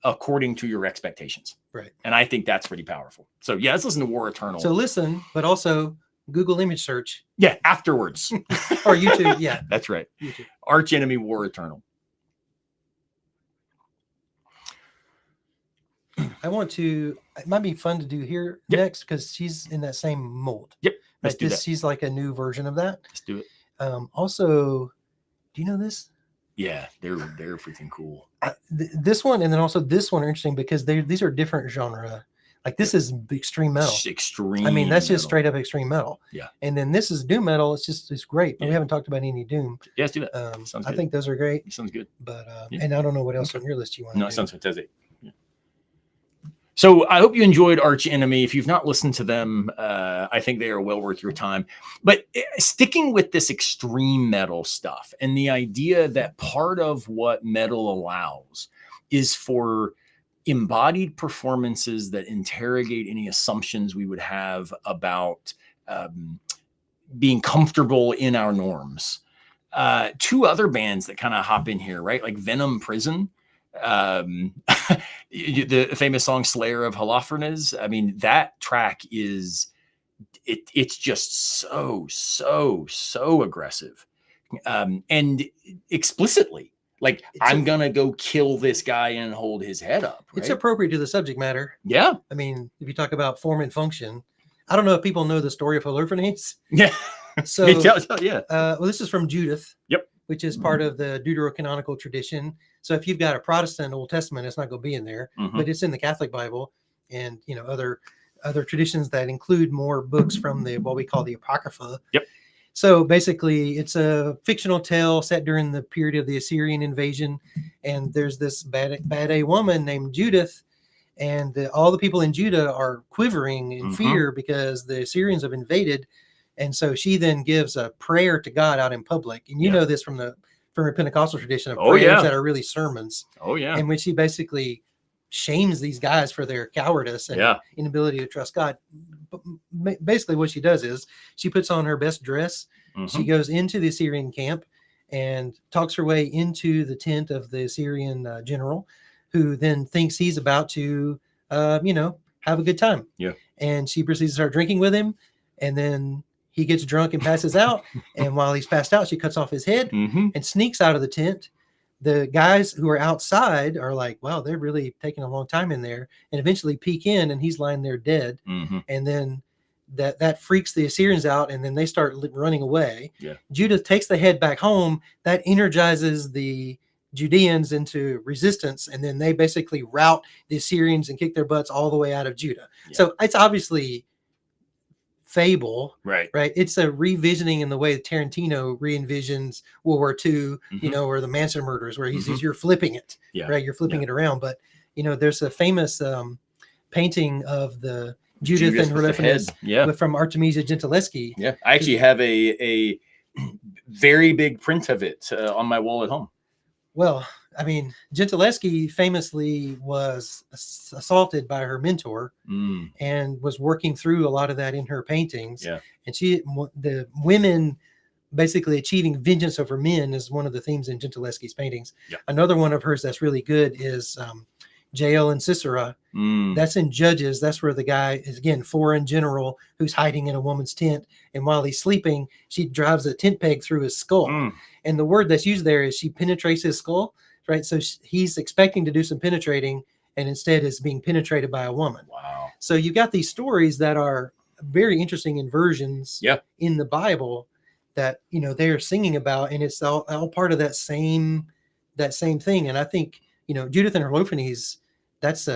according to your expectations. Right. And I think that's pretty powerful. So yeah, let's listen to War Eternal. So listen, but also Google image search. Yeah, afterwards. Or YouTube. Yeah. That's right. YouTube. Arch Enemy, War Eternal. I want to, it might be fun to do here next because she's in that same mold. Yep. Let's do that. She's like a new version of that. Let's do it. Also, do you know this? Yeah, they're freaking cool. This one and then also this one are interesting because these are different genre. Like this is extreme metal. Extreme. I mean, that's just metal. straight up extreme metal. Yeah. And then this is doom metal. It's great. But we haven't talked about any doom. Yeah, let's do that. Sounds I good. think those are great. Sounds good. But and I don't know what else on your list you want. No, it sounds fantastic. Yeah. So I hope you enjoyed Arch Enemy. If you've not listened to them, I think they are well worth your time. But sticking with this extreme metal stuff and the idea that part of what metal allows is for embodied performances that interrogate any assumptions we would have about being comfortable in our norms. Two other bands that kind of hop in here, right? Like Venom Prison. The famous song Slayer of Holofernes. I mean, that track is it's just so aggressive, and explicitly like I'm gonna go kill this guy and hold his head up. Right? It's appropriate to the subject matter. Yeah. I mean, if you talk about form and function, I don't know if people know the story of Holofernes. Yeah. So yeah. Well, this is from Judith. Yep. Which is part of the Deuterocanonical tradition. So if you've got a Protestant Old Testament, it's not going to be in there, but it's in the Catholic Bible and other traditions that include more books from what we call the Apocrypha. Yep. So basically, it's a fictional tale set during the period of the Assyrian invasion, and there's this bad woman named Judith, and all the people in Judah are quivering in fear because the Assyrians have invaded. And so she then gives a prayer to God out in public. And you know this from a Pentecostal tradition of prayers that are really sermons. Oh, yeah. And when she basically shames these guys for their cowardice and inability to trust God. But basically what she does is she puts on her best dress. She goes into the Assyrian camp and talks her way into the tent of the Assyrian general, who then thinks he's about to, have a good time. Yeah. And she proceeds to start drinking with him. And then he gets drunk and passes out. And while he's passed out, she cuts off his head and sneaks out of the tent. The guys who are outside are like, wow, they're really taking a long time in there, and eventually peek in and he's lying there dead. And then that freaks the Assyrians out. And then they start running away. Yeah. Judith takes the head back home. That energizes the Judeans into resistance. And then they basically rout the Assyrians and kick their butts all the way out of Judah. Yeah. So it's obviously fable, right? It's a revisioning in the way that Tarantino re-envisions World War II, or the Manson murders, where he says you're flipping it, right? You're flipping it around. But there's a famous painting of the Judith and Holofernes from Artemisia Gentileschi. Yeah, I actually have a very big print of it on my wall at home. Well, I mean, Gentileschi famously was assaulted by her mentor and was working through a lot of that in her paintings. Yeah. And the women basically achieving vengeance over men is one of the themes in Gentileschi's paintings. Yeah. Another one of hers that's really good is Jael and Sisera. That's in Judges. That's where the guy is, again, foreign general who's hiding in a woman's tent. And while he's sleeping, she drives a tent peg through his skull. And the word that's used there is she penetrates his skull. Right. So he's expecting to do some penetrating and instead is being penetrated by a woman. Wow. So you've got these stories that are very interesting inversions in the Bible that, they're singing about. And it's all part of that same thing. And I think, Judith and her Holophonies, that's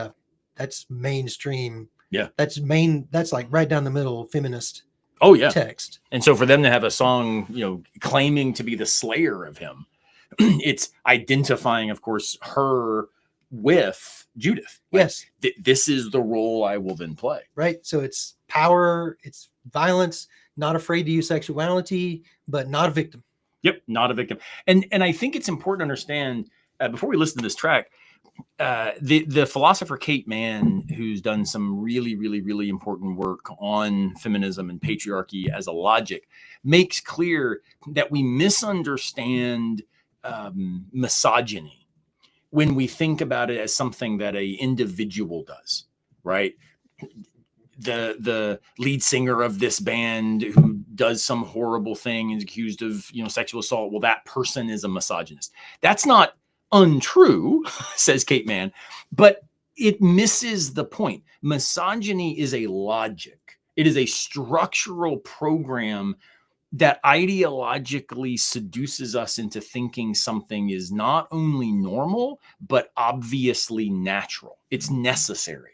mainstream. Yeah. That's like right down the middle feminist Oh yeah. text. And so for them to have a song, claiming to be the slayer of him, it's identifying, of course, her with Judith. Yes. This is the role I will then play. Right. So it's power, it's violence, not afraid to use sexuality, but not a victim. Yep, not a victim. And I think it's important to understand, before we listen to this track, the philosopher Kate Manne, who's done some really, really, really important work on feminism and patriarchy as a logic, makes clear that we misunderstand misogyny when we think about it as something that a individual does, right? The lead singer of this band who does some horrible thing and is accused of sexual assault, well, that person is a misogynist. That's not untrue, says Kate Manne, but it misses the point. Misogyny is a logic. It is a structural program that ideologically seduces us into thinking something is not only normal, but obviously natural. It's necessary.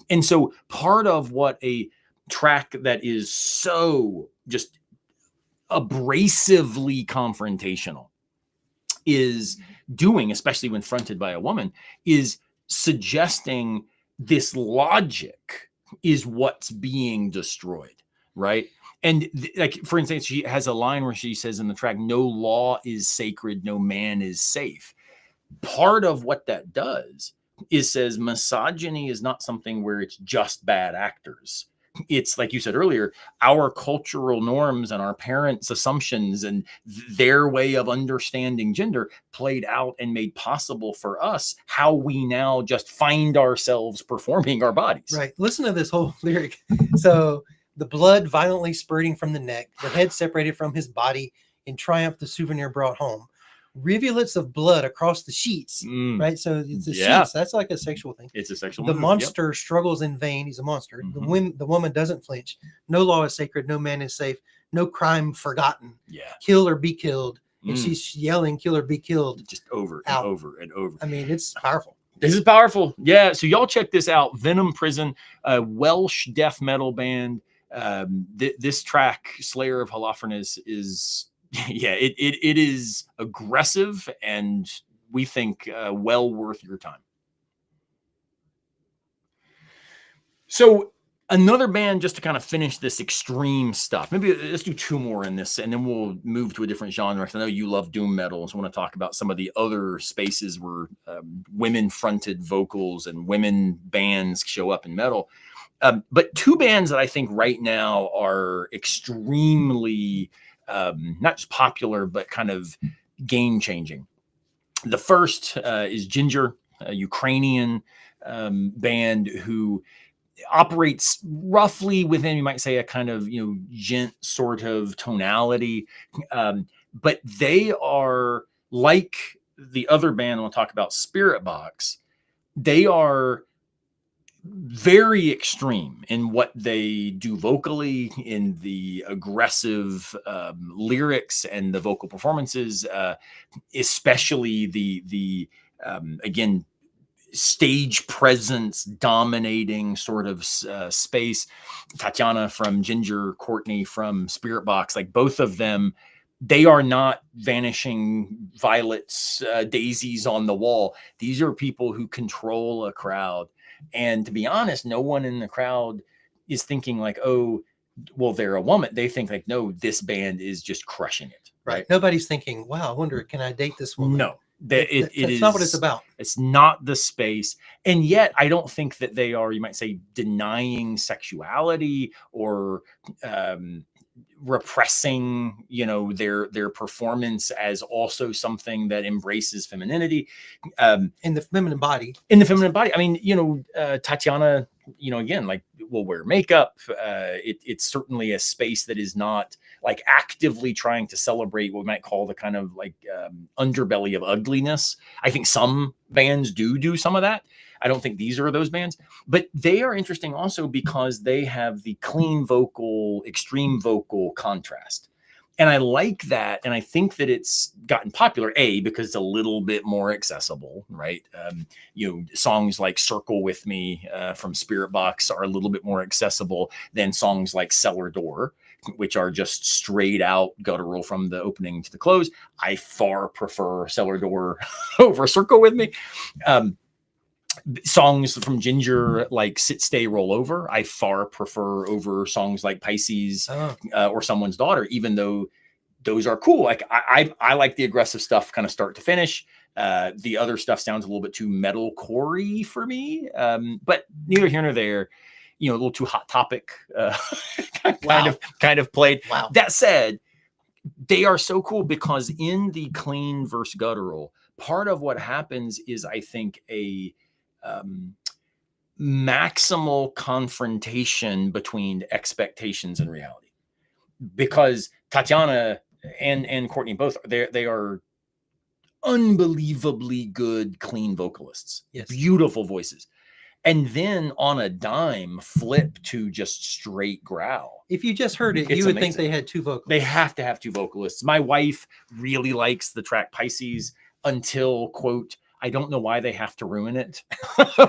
And so part of what a track that is so just abrasively confrontational is doing, especially when fronted by a woman, is suggesting this logic is what's being destroyed, right? And like, for instance, she has a line where she says in the track, "No law is sacred, no man is safe." Part of what that does is says misogyny is not something where it's just bad actors. It's like you said earlier, our cultural norms and our parents' assumptions and their way of understanding gender played out and made possible for us how we now just find ourselves performing our bodies. Right. Listen to this whole lyric. So the blood violently spurting from the neck, the head separated from his body, in triumph the souvenir brought home. Rivulets of blood across the sheets, right? So it's the sheets. That's like a sexual thing. It's a sexual. The monster struggles in vain. He's a monster. The woman doesn't flinch. No law is sacred. No man is safe. No crime forgotten. Yeah. Kill or be killed. And she's yelling, "Kill or be killed," just over and over and over. I mean, it's powerful. This is powerful. Yeah. So y'all check this out. Venom Prison, a Welsh death metal band. This track, Slayer of Holofernes, is it is aggressive, and we think well worth your time. So another band, just to kind of finish this extreme stuff, maybe let's do two more in this, and then we'll move to a different genre. I know you love doom metal, so I want to talk about some of the other spaces where women-fronted vocals and women bands show up in metal. But two bands that I think right now are extremely not just popular, but kind of game-changing. The first is Ginger, a Ukrainian band who operates roughly within, you might say, a kind of gent sort of tonality, but they are like the other band I want to talk about, Spirit Box. They are very extreme in what they do vocally, in the aggressive lyrics and the vocal performances, especially the again, stage presence dominating sort of space. Tatiana from Ginger, Courtney from Spirit Box, like both of them, they are not vanishing violets, daisies on the wall. These are people who control a crowd. And to be honest, no one in the crowd is thinking like, oh, well, they're a woman. They think like, no, this band is just crushing it. Right. Nobody's thinking, wow, I wonder, can I date this woman? No. That's not what it's about. It's not the space. And yet I don't think that they are, you might say, denying sexuality or repressing, their performance as also something that embraces femininity. In the feminine body. I mean, Tatiana, again, like, will wear makeup. It's certainly a space that is not like actively trying to celebrate what we might call the kind of like underbelly of ugliness. I think some bands do some of that. I don't think these are those bands, but they are interesting also because they have the clean vocal, extreme vocal contrast. And I like that. And I think that it's gotten popular, because it's a little bit more accessible, right? Songs like Circle With Me from Spirit Box are a little bit more accessible than songs like Cellar Door, which are just straight out guttural from the opening to the close. I far prefer Cellar Door over Circle With Me. Songs from Ginger like Sit, Stay, Roll Over, I far prefer over songs like Pisces or Someone's Daughter, even though those are cool. Like I like the aggressive stuff kind of start to finish. The other stuff sounds a little bit too metalcore-y for me, but neither here nor there. A little too Hot Topic kind of played. Wow. That said, they are so cool because in the clean verse guttural, part of what happens is, I think, a maximal confrontation between expectations and reality, because Tatiana and Courtney both, they are unbelievably good clean vocalists. Yes. Beautiful voices, and then on a dime flip to just straight growl. If you just heard it, It's you would amazing. think they had two vocalists. They have to have two vocalists. My wife really likes the track Pisces until, quote, I don't know why they have to ruin it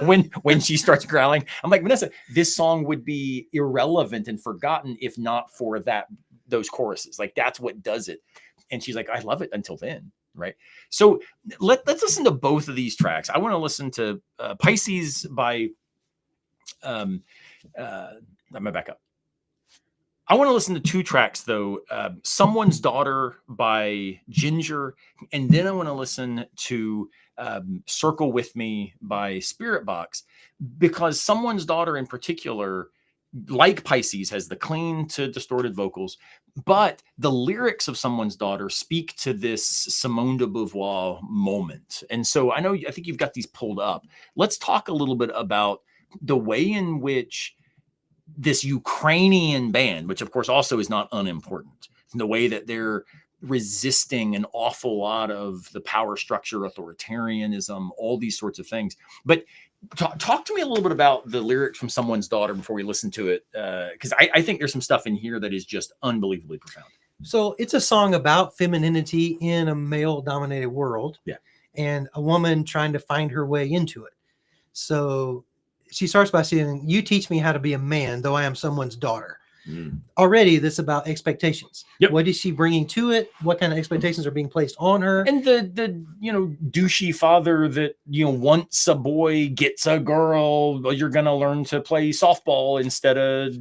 when she starts growling. I'm like, Vanessa, this song would be irrelevant and forgotten if not for those choruses. Like, that's what does it. And she's like, I love it until then, right? So let's listen to both of these tracks. I want to listen to Pisces by, let me back up. I want to listen to two tracks, though. Someone's Daughter by Ginger, and then I want to listen to Circle With Me by Spirit Box, because Someone's Daughter in particular, like Pisces, has the clean to distorted vocals, but the lyrics of Someone's Daughter speak to this Simone de Beauvoir moment. And so I think you've got these pulled up. Let's talk a little bit about the way in which this Ukrainian band, which of course also is not unimportant, in the way that they're resisting an awful lot of the power structure, authoritarianism, all these sorts of things. But talk to me a little bit about the lyrics from Someone's Daughter before we listen to it, because I think there's some stuff in here that is just unbelievably profound. So it's a song about femininity in a male-dominated world, and a woman trying to find her way into it. So she starts by saying, you teach me how to be a man, though I am someone's daughter. Already, this is about expectations. Yep. What is she bringing to it? What kind of expectations are being placed on her? And the douchey father that once a boy gets a girl, well, you're gonna learn to play softball instead of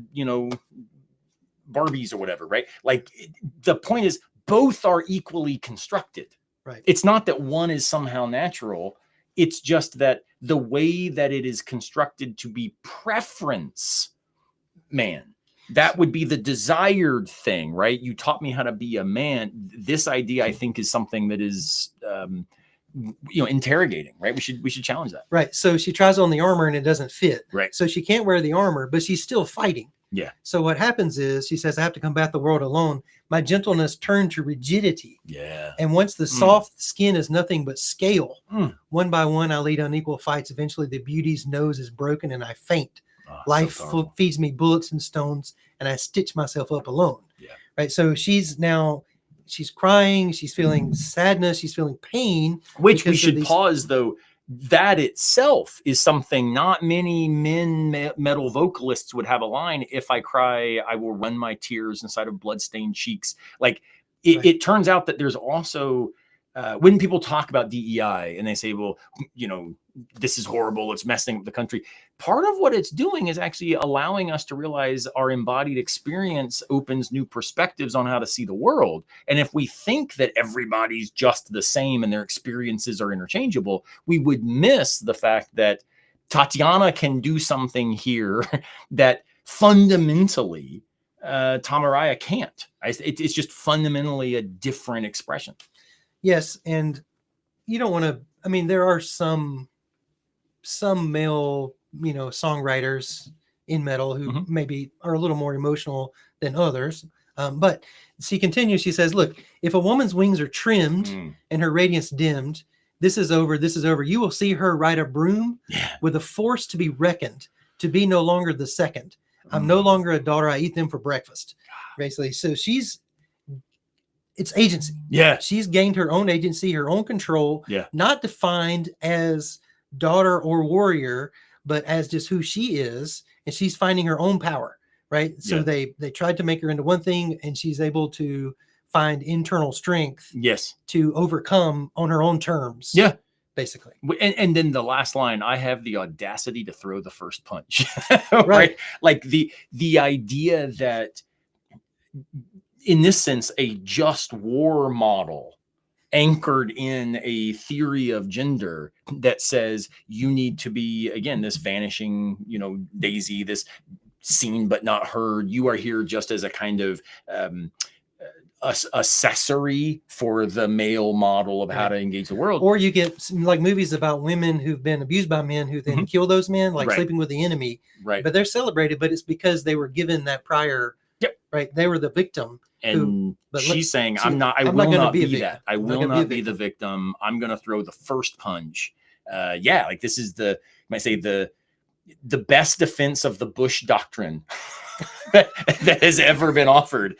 Barbies or whatever, right? Like, the point is, both are equally constructed. Right. It's not that one is somehow natural. It's just that the way that it is constructed to be preference man, that would be the desired thing, right? You taught me how to be a man. This idea, I think, is something that is, interrogating, right? We should challenge that. Right. So she tries on the armor and it doesn't fit. Right. So she can't wear the armor, but she's still fighting. Yeah. So what happens is she says, I have to combat the world alone. My gentleness turned to rigidity. Yeah. And once the soft skin is nothing but scale, one by one, I lead unequal fights. Eventually the beauty's nose is broken and I faint. Life feeds me bullets and stones, and I stitch myself up alone. Yeah. Right. So she's crying. She's feeling sadness. She's feeling pain. Which we should pause, though. That itself is something not many metal vocalists would have a line. If I cry, I will run my tears inside of bloodstained cheeks. Like, it turns out that there's also, when people talk about DEI and they say, well, this is horrible, it's messing up the country. Part of what it's doing is actually allowing us to realize our embodied experience opens new perspectives on how to see the world. And if we think that everybody's just the same and their experiences are interchangeable, we would miss the fact that Tatiana can do something here that fundamentally Tamaraya can't. It's just fundamentally a different expression. Yes. And you don't want to, there are some male, songwriters in metal who maybe are a little more emotional than others. But she continues, she says, look, if a woman's wings are trimmed and her radiance dimmed, this is over. You will see her ride a broom with a force to be reckoned, to be no longer the second. I'm no longer a daughter. I eat them for breakfast. Basically. So she's it's agency. Yeah. She's gained her own agency, her own control, Yeah. not defined as daughter or warrior, but as just who she is. And she's finding her own power, right? So Yeah. they tried to make her into one thing, and she's able to find internal strength Yes. to overcome on her own terms. Yeah. Basically. And then the last line, I have the audacity to throw the first punch. Right. Like the idea that in this sense, a just war model anchored in a theory of gender that says you need to be, again, this vanishing, daisy, this seen but not heard. You are here just as a kind of accessory for the male model of how to engage the world. Or you get like movies about women who've been abused by men who then kill those men, like Sleeping with the Enemy. Right. But they're celebrated, but it's because they were given that prior. Yep. Right. They were the victim. And she's saying, I will not be that. I will not be the victim. I'm going to throw the first punch. Like this is you might say the best defense of the Bush doctrine that has ever been offered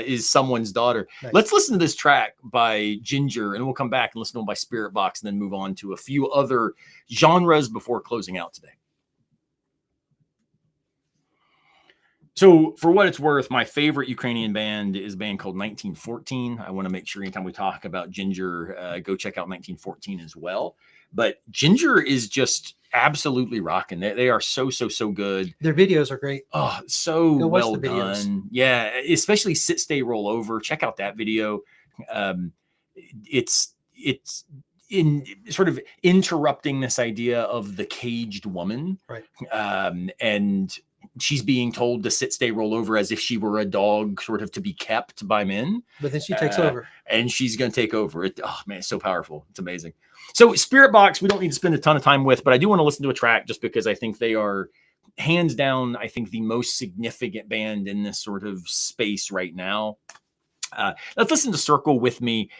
is someone's daughter. Nice. Let's listen to this track by Ginger, and we'll come back and listen to them by Spirit Box, and then move on to a few other genres before closing out today. So for what it's worth, my favorite Ukrainian band is a band called 1914. I want to make sure anytime we talk about Ginger, go check out 1914 as well. But Ginger is just absolutely rocking. They are so good. Their videos are great. Oh, so well done. Yeah, especially Sit, Stay, Roll Over. Check out that video. It's in sort of interrupting this idea of the caged woman. Right. And she's being told to sit, stay, roll over as if she were a dog, sort of to be kept by men. But then she takes over. And she's going to take over. Oh, man, it's so powerful. It's amazing. So Spirit Box, we don't need to spend a ton of time with, but I do want to listen to a track just because I think they are hands down, I think, the most significant band in this sort of space right now. Let's listen to Circle With Me,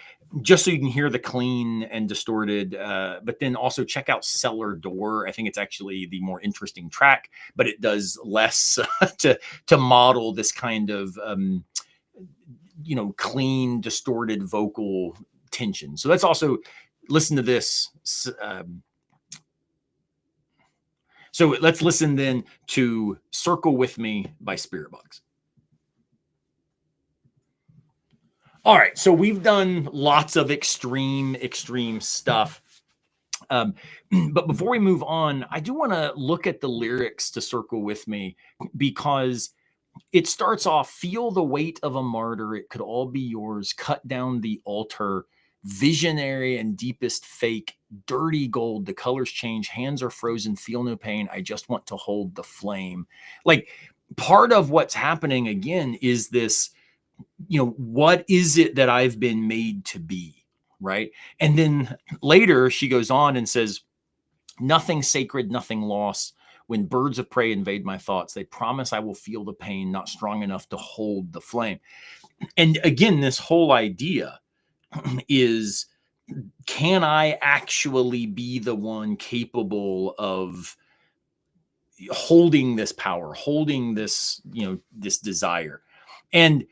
just so you can hear the clean and distorted, but then also check out Cellar Door. I think it's actually the more interesting track, but it does less to model this kind of, clean, distorted vocal tension. So let's also listen to this. So let's listen then to Circle With Me by Spirit Box. All right, so we've done lots of extreme stuff. But before we move on, I do want to look at the lyrics to Circle With Me, because it starts off, feel the weight of a martyr, it could all be yours, cut down the altar, visionary and deepest fake, dirty gold, the colors change, hands are frozen, feel no pain, I just want to hold the flame. Like, part of what's happening again is this, what is it that I've been made to be, right? And then later she goes on and says, nothing sacred, nothing lost. When birds of prey invade my thoughts, they promise I will feel the pain, not strong enough to hold the flame. And again, this whole idea is, can I actually be the one capable of holding this power, holding this, this desire? And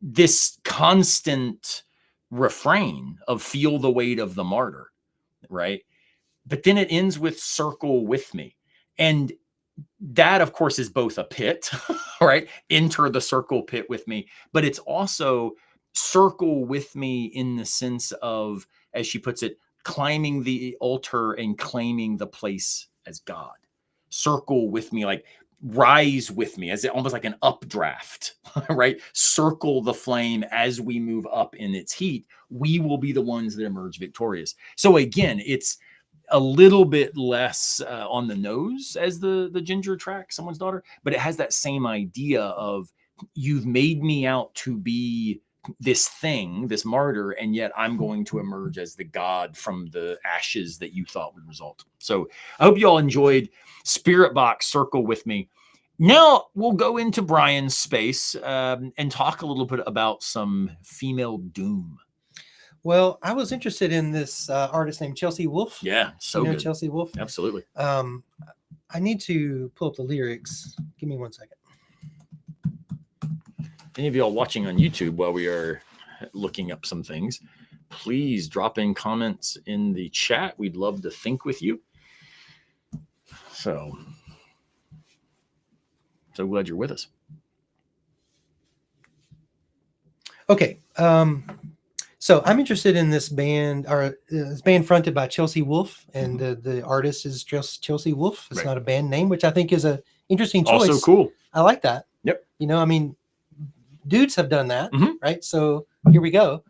this constant refrain of feel the weight of the martyr, right? But then it ends with circle with me. And that, of course, is both a pit, right? Enter the circle pit with me, but it's also circle with me in the sense of, as she puts it, climbing the altar and claiming the place as God. Circle with me, like rise with me, as almost like an updraft, right? Circle the flame as we move up in its heat. We will be the ones that emerge victorious. So again, it's a little bit less on the nose as the Ginger track, Someone's Daughter, but it has that same idea of, you've made me out to be this thing, this martyr, and yet I'm going to emerge as the God from the ashes that you thought would result. So I hope you all enjoyed Spirit Box, Circle With Me. Now we'll go into Bryan's space and talk a little bit about some female doom. Well, I was interested in this artist named Chelsea Wolfe. Yeah, so good. Chelsea Wolfe? Absolutely. I need to pull up the lyrics. Give me 1 second. Any of y'all watching on YouTube while we are looking up some things, please drop in comments in the chat. We'd love to think with you. So glad you're with us. Okay. So I'm interested in this band, or this band fronted by Chelsea Wolfe, and the artist is just Chelsea Wolfe. It's not a band name, which I think is a interesting choice. Also cool. I like that. Yep. You know, I mean, dudes have done that, right? So here we go.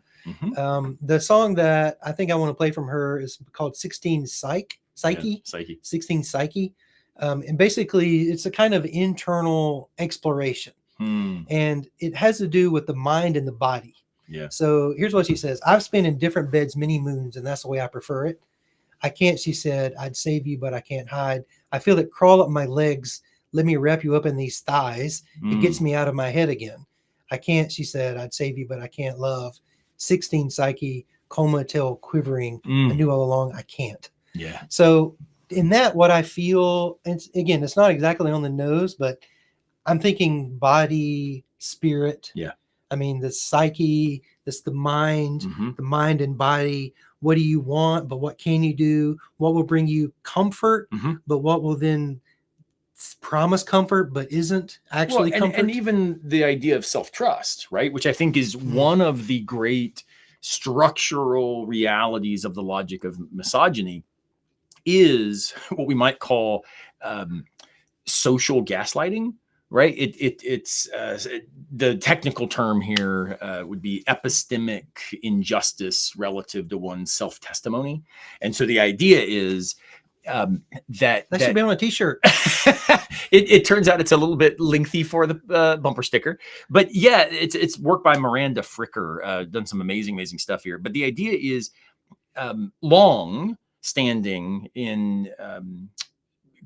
The song that I think I want to play from her is called 16 Psyche. 16 Psyche. And basically, it's a kind of internal exploration. And it has to do with the mind and the body. Yeah. So here's what she says. I've spent in different beds many moons, and that's the way I prefer it. I can't, she said, I'd save you, but I can't hide. I feel it crawl up my legs. Let me wrap you up in these thighs. It gets me out of my head again. I can't, she said, I'd save you, but I can't love. 16 Psyche, coma till quivering. I knew all along I can't. Yeah. So in that, what I feel, and again, it's not exactly on the nose, but I'm thinking body, spirit. Yeah. I mean, the psyche, that's the mind and body. What do you want? But what can you do? What will bring you comfort? But what will then promise comfort, but isn't actually comfort? And even the idea of self-trust, right? Which I think is one of the great structural realities of the logic of misogyny, is what we might call social gaslighting. Right. It's the technical term here would be epistemic injustice relative to one's self-testimony. And so the idea is that should be on a t-shirt. it turns out it's a little bit lengthy for the bumper sticker. But yeah, it's work by Miranda Fricker, done some amazing stuff here. But the idea is long standing in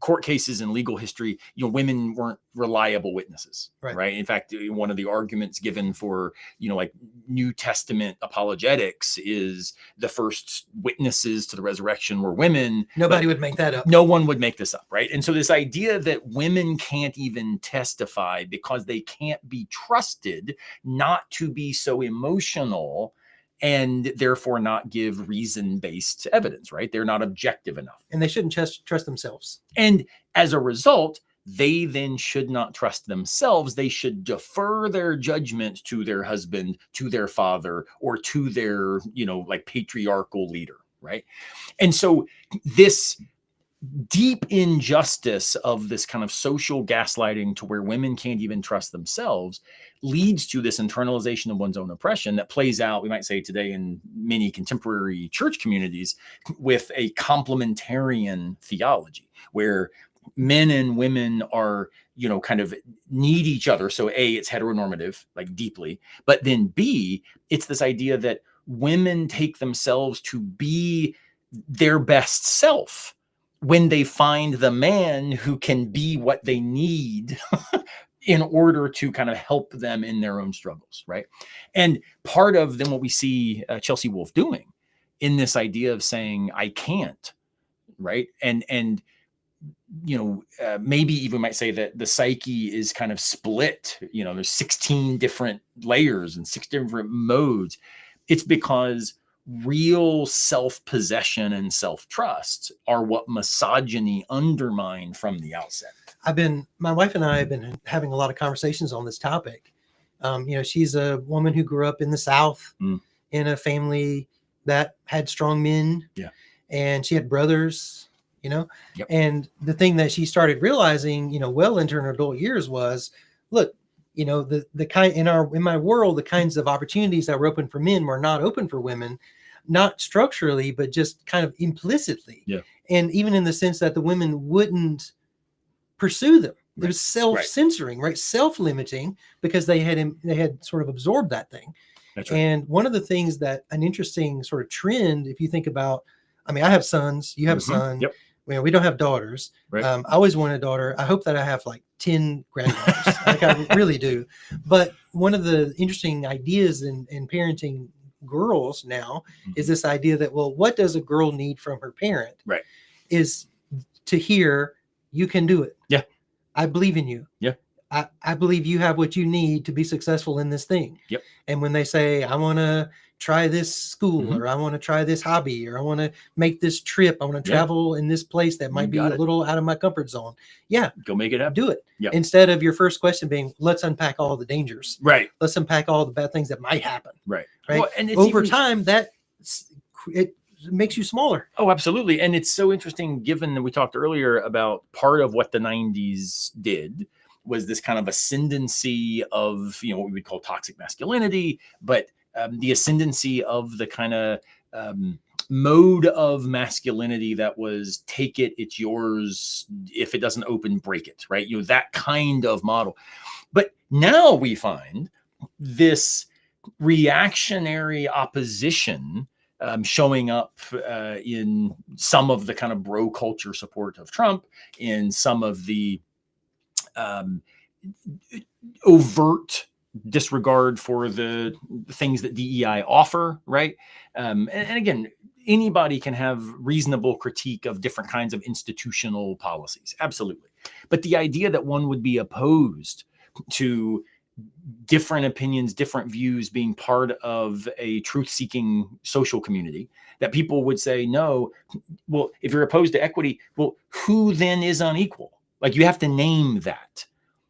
court cases and legal history, women weren't reliable witnesses, right? In fact, one of the arguments given for, like New Testament apologetics is the first witnesses to the resurrection were women. Nobody would make that up. No one would make this up, right? And so this idea that women can't even testify because they can't be trusted not to be so emotional, and therefore not give reason-based evidence, right? They're not objective enough. And they shouldn't trust themselves. And as a result, they then should not trust themselves. They should defer their judgment to their husband, to their father, or to their, like patriarchal leader, right? And so this deep injustice of this kind of social gaslighting to where women can't even trust themselves leads to this internalization of one's own oppression that plays out, we might say today, in many contemporary church communities with a complementarian theology where men and women are, kind of need each other. So A, it's heteronormative, like deeply, but then B, it's this idea that women take themselves to be their best self when they find the man who can be what they need in order to kind of help them in their own struggles, right? And part of then what we see Chelsea Wolfe doing in this idea of saying, I can't, right? And maybe even might say that the psyche is kind of split, there's 16 different layers and 6 different modes. It's because real self-possession and self-trust are what misogyny undermined from the outset. My wife and I have been having a lot of conversations on this topic. She's a woman who grew up in the South in a family that had strong men. Yeah. And she had brothers, and the thing that she started realizing, well into her adult years was, look, the kind in my world, the kinds of opportunities that were open for men were not open for women, not structurally, but just kind of implicitly. Yeah. And even in the sense that the women wouldn't pursue them. It was self-censoring, right? Self-limiting, because they had sort of absorbed that thing. That's right. And one of the things that an interesting sort of trend, if you think about, I have sons, you have a son. Yep. We don't have daughters. Right. I always wanted a daughter. I hope that I have like 10 granddaughters. Like I really do. But one of the interesting ideas in parenting girls now is this idea that, well, what does a girl need from her parent? Right. Is to hear, you can do it. Yeah. I believe in you. Yeah. I believe you have what you need to be successful in this thing. Yep. And when they say, I want to try this school, Mhm. or I want to try this hobby, or I want to make this trip, I want to Yeah. travel in this place that might be got a it. little out of my comfort zone. Yeah, Go make it happen. do it. Yep. Instead of your first question being, let's unpack all the dangers. Right. Let's unpack all the bad things that might happen. Right. Right. Well, and it's over even, time, it makes you smaller. Oh, absolutely. And it's so interesting, given that we talked earlier about part of what the 90s did was this kind of ascendancy of, what we would call toxic masculinity, but the ascendancy of the kind of mode of masculinity that was take it, it's yours. If it doesn't open, break it, right? That kind of model. But now we find this reactionary opposition showing up in some of the kind of bro culture support of Trump, in some of the overt disregard for the things that DEI offer, right? And again, anybody can have reasonable critique of different kinds of institutional policies, absolutely. But the idea that one would be opposed to different opinions, different views being part of a truth-seeking social community, that people would say, no, well, if you're opposed to equity, well, who then is unequal? Like, you have to name that.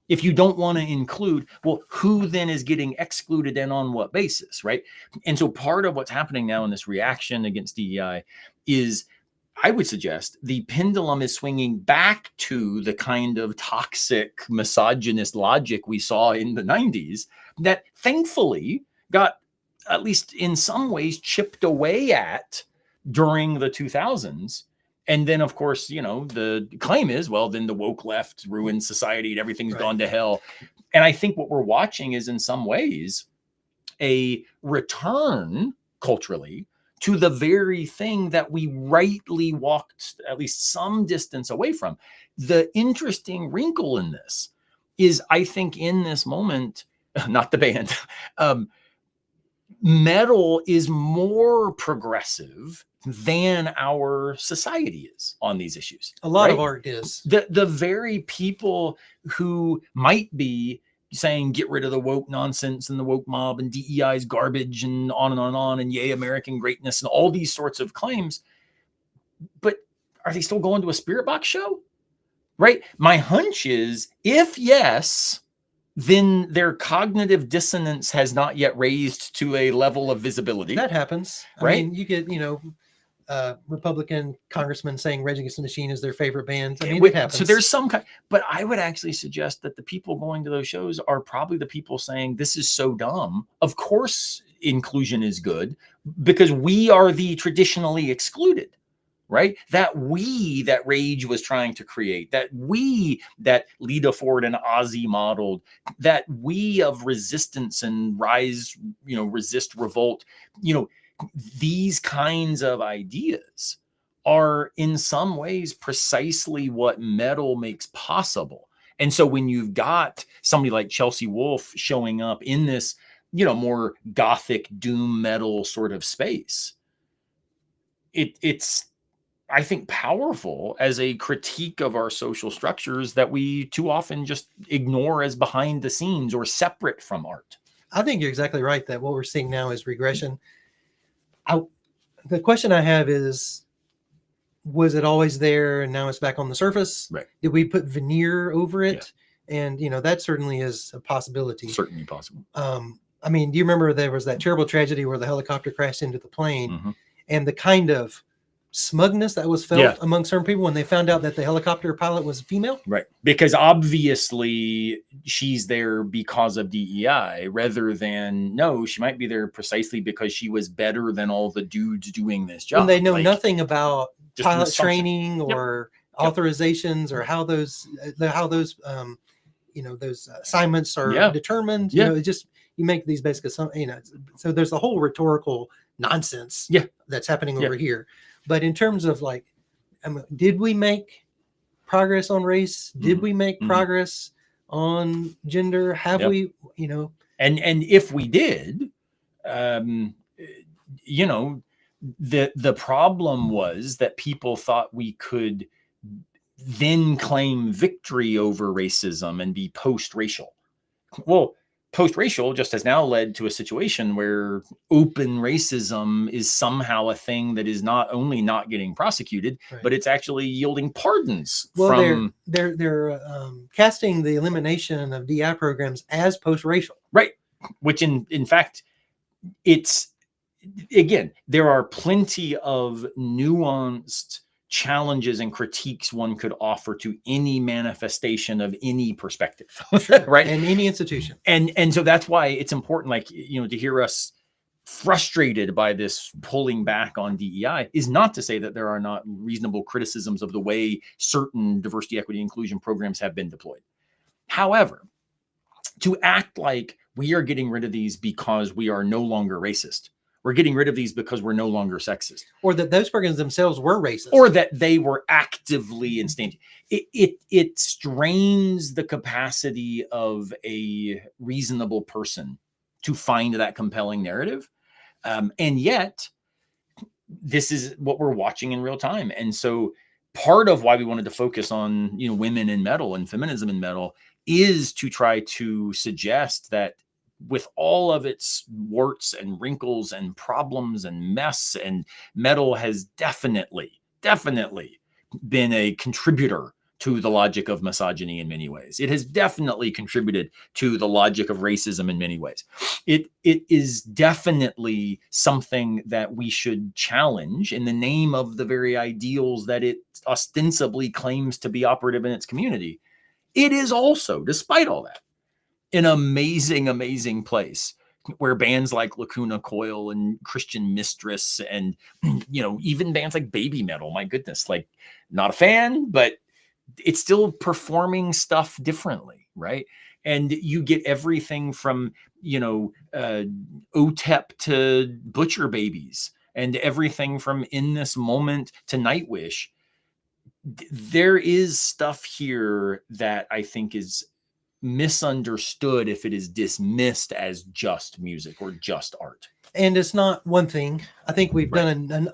If you don't want to include, well, who then is getting excluded and on what basis, right? And so part of what's happening now in this reaction against DEI is, I would suggest, the pendulum is swinging back to the kind of toxic misogynist logic we saw in the 90s that thankfully got, at least in some ways, chipped away at during the 2000s. And then, of course, the claim is, well, then the woke left ruined society and everything's gone to hell. And I think what we're watching is, in some ways, a return culturally to the very thing that we rightly walked at least some distance away from. The interesting wrinkle in this is, I think, in this moment, not the band, metal is more progressive than our society is on these issues. A lot of art is. The very people who might be saying get rid of the woke nonsense and the woke mob and DEI is garbage and on and on and on and yay American greatness and all these sorts of claims, but are they still going to a spirit box show? Right? My hunch is, if yes, then their cognitive dissonance has not yet raised to a level of visibility. That happens. Right? I mean, you get, Republican congressmen saying Rage Against the Machine is their favorite band. I mean, it happens. So there's some kind, but I would actually suggest that the people going to those shows are probably the people saying, this is so dumb. Of course, inclusion is good because we are the traditionally excluded. Right? That Rage was trying to create, that Lita Ford and Ozzy modeled, that we of resistance and rise, resist, revolt, these kinds of ideas are in some ways precisely what metal makes possible. And so when you've got somebody like Chelsea Wolfe showing up in this, more gothic doom metal sort of space, it's I think powerful as a critique of our social structures that we too often just ignore as behind the scenes or separate from art. I think you're exactly right that what we're seeing now is regression. The question I have is, was it always there and now it's back on the surface? Right. Did we put veneer over it? Yeah. And, that certainly is a possibility. Certainly possible. I mean, do you remember there was that terrible tragedy where the helicopter crashed into the plane and the kind of smugness that was felt among certain people when they found out that the helicopter pilot was female? Right. Because obviously she's there because of DEI rather than, no, she might be there precisely because she was better than all the dudes doing this job. And they know nothing about pilot training or authorizations or how those assignments are determined. It just, you make these basic assumptions, so there's a whole rhetorical nonsense that's happening over here. But in terms of did we make progress on race? Did we make progress on gender? Have we, And if we did, the problem was that people thought we could then claim victory over racism and be post-racial. Well, post-racial just has now led to a situation where open racism is somehow a thing that is not only not getting prosecuted, Right. but it's actually yielding pardons Well, from they're casting the elimination of DI programs as post-racial. right, which in fact, it's again, there are plenty of nuanced challenges and critiques one could offer to any manifestation of any perspective. Sure. Right, And any institution. and so that's why it's important, like, you know, to hear us frustrated by this pulling back on DEI is not to say that there are not reasonable criticisms of the way certain diversity, equity, inclusion programs have been deployed. However, to act like we are getting rid of these because we are no longer racist, we're getting rid of these because we're no longer sexist, or that those programs themselves were racist, or that they were actively instigating. It strains the capacity of a reasonable person to find that compelling narrative, and yet this is what we're watching in real time. And so part of why we wanted to focus on, you know, women in metal and feminism in metal is to try to suggest that with all of its warts and wrinkles and problems and mess, and metal has definitely been a contributor to the logic of misogyny in many ways. It has definitely contributed to the logic of racism in many ways. It is definitely something that we should challenge in the name of the very ideals that it ostensibly claims to be operative in its community. It is also, despite all that, an amazing place where bands like Lacuna Coil and Christian Mistress and, you know, even bands like Baby Metal, my goodness, like, not a fan, but it's still performing stuff differently, right? And you get everything from, you know, OTEP to Butcher Babies, and everything from In This Moment to Nightwish. There is stuff here that I think is misunderstood if it is dismissed as just music or just art. And it's not one thing. I think we've done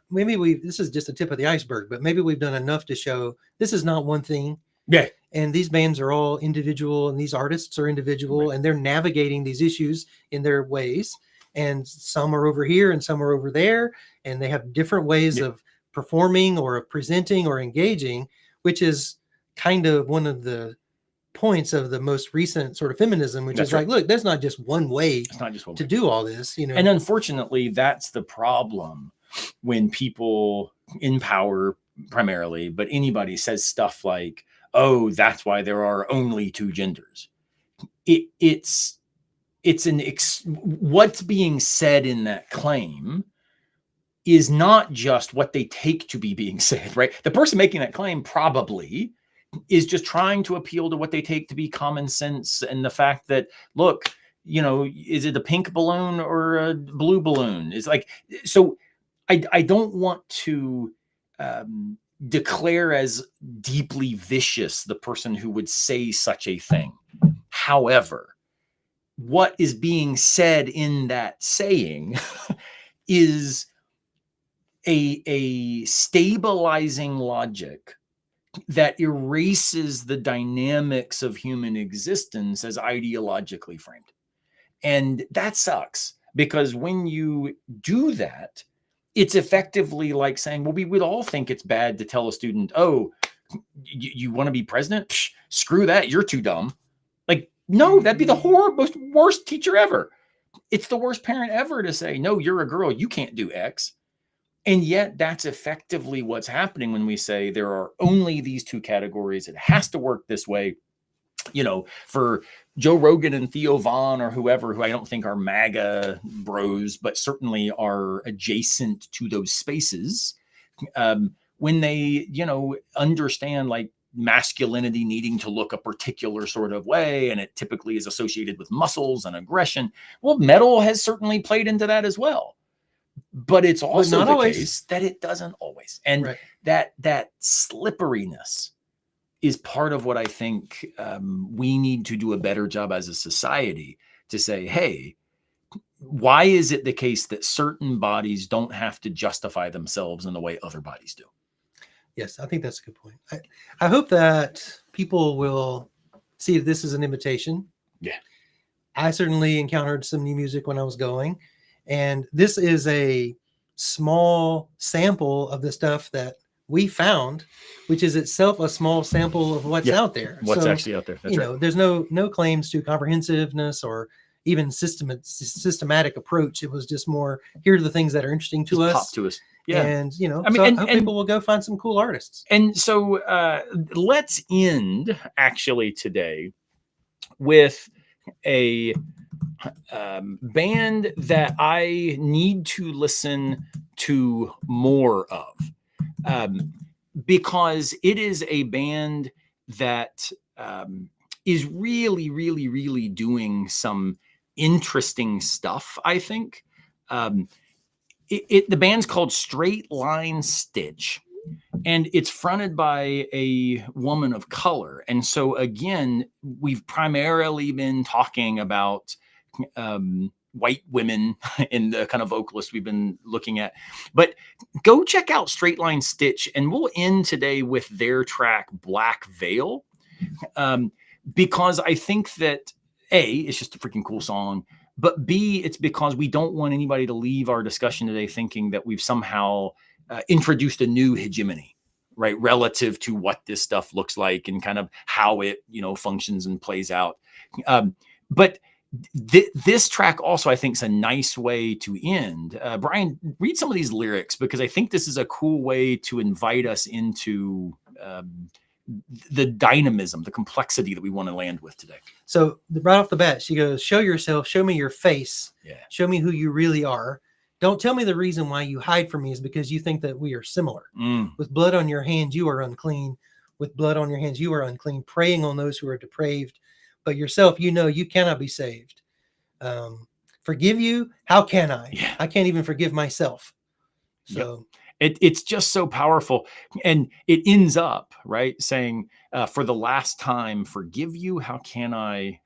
maybe this is just the tip of the iceberg, but maybe we've done enough to show this is not one thing. Yeah. And these bands are all individual, and these artists are individual, and they're navigating these issues in their ways. And some are over here and some are over there, and they have different ways of performing or of presenting or engaging, which is kind of one of the points of the most recent sort of feminism, which is like, look, there's not just one way to do all this, you know. And unfortunately, that's the problem when people in power primarily, but anybody says stuff like, oh, that's why there are only two genders. What's being said in that claim is not just what they take to be being said, right? The person making that claim probably is just trying to appeal to what they take to be common sense, and the fact that, look, you know, is it a pink balloon or a blue balloon? It's like, so I don't want to declare as deeply vicious the person who would say such a thing. However, what is being said in that saying is a stabilizing logic that erases the dynamics of human existence as ideologically framed. And that sucks, because when you do that, it's effectively like saying, well, we would all think it's bad to tell a student, oh, you want to be president? Psh, screw that, you're too dumb. Like, no, that'd be the worst teacher ever. It's the worst parent ever to say, no, you're a girl, you can't do X. And yet that's effectively what's happening when we say there are only these two categories. It has to work this way. You know, for Joe Rogan and Theo Vaughn or whoever, who I don't think are MAGA bros, but certainly are adjacent to those spaces, when they, you know, understand like masculinity needing to look a particular sort of way, and it typically is associated with muscles and aggression. Well, metal has certainly played into that as well. But it's also the case that it doesn't always. And that slipperiness is part of what I think we need to do a better job as a society to say, hey, why is it the case that certain bodies don't have to justify themselves in the way other bodies do? Yes, I think that's a good point. I hope that people will see that this is an invitation. Yeah. I certainly encountered some new music when I was going, and this is a small sample of the stuff that we found, which is itself a small sample of what's Yeah, out there. what's So, actually out there. That's right. there's no claims to comprehensiveness or even systematic approach. It was just more, here are the things that are interesting to Just pop us. to us. Yeah. And, I mean, so I and- hope and- people will go find some cool artists. And so let's end actually today with a band that I need to listen to more of, because it is a band that is really, really, really doing some interesting stuff, I think. The band's called Straight Line Stitch, and it's fronted by a woman of color. And so again, we've primarily been talking about white women in the kind of vocalists we've been looking at. But go check out Straight Line Stitch, and we'll end today with their track Black Veil, because I think that A, it's just a freaking cool song, but B, it's because we don't want anybody to leave our discussion today thinking that we've somehow introduced a new hegemony, right, relative to what this stuff looks like and kind of how it, functions and plays out. But this track also, I think, is a nice way to end. Bryan, read some of these lyrics, because I think this is a cool way to invite us into the dynamism, the complexity that we want to land with today. So right off the bat, she goes, show yourself, show me your face, Yeah. Show me who you really are. Don't tell me the reason why you hide from me is because you think that we are similar. With blood on your hands, you are unclean. With blood on your hands, you are unclean, preying on those who are depraved. But yourself, you cannot be saved. Forgive you? How can I? Yeah. I can't even forgive myself. So. Yep. It's just so powerful. And it ends up, right, saying, for the last time, forgive you. How can I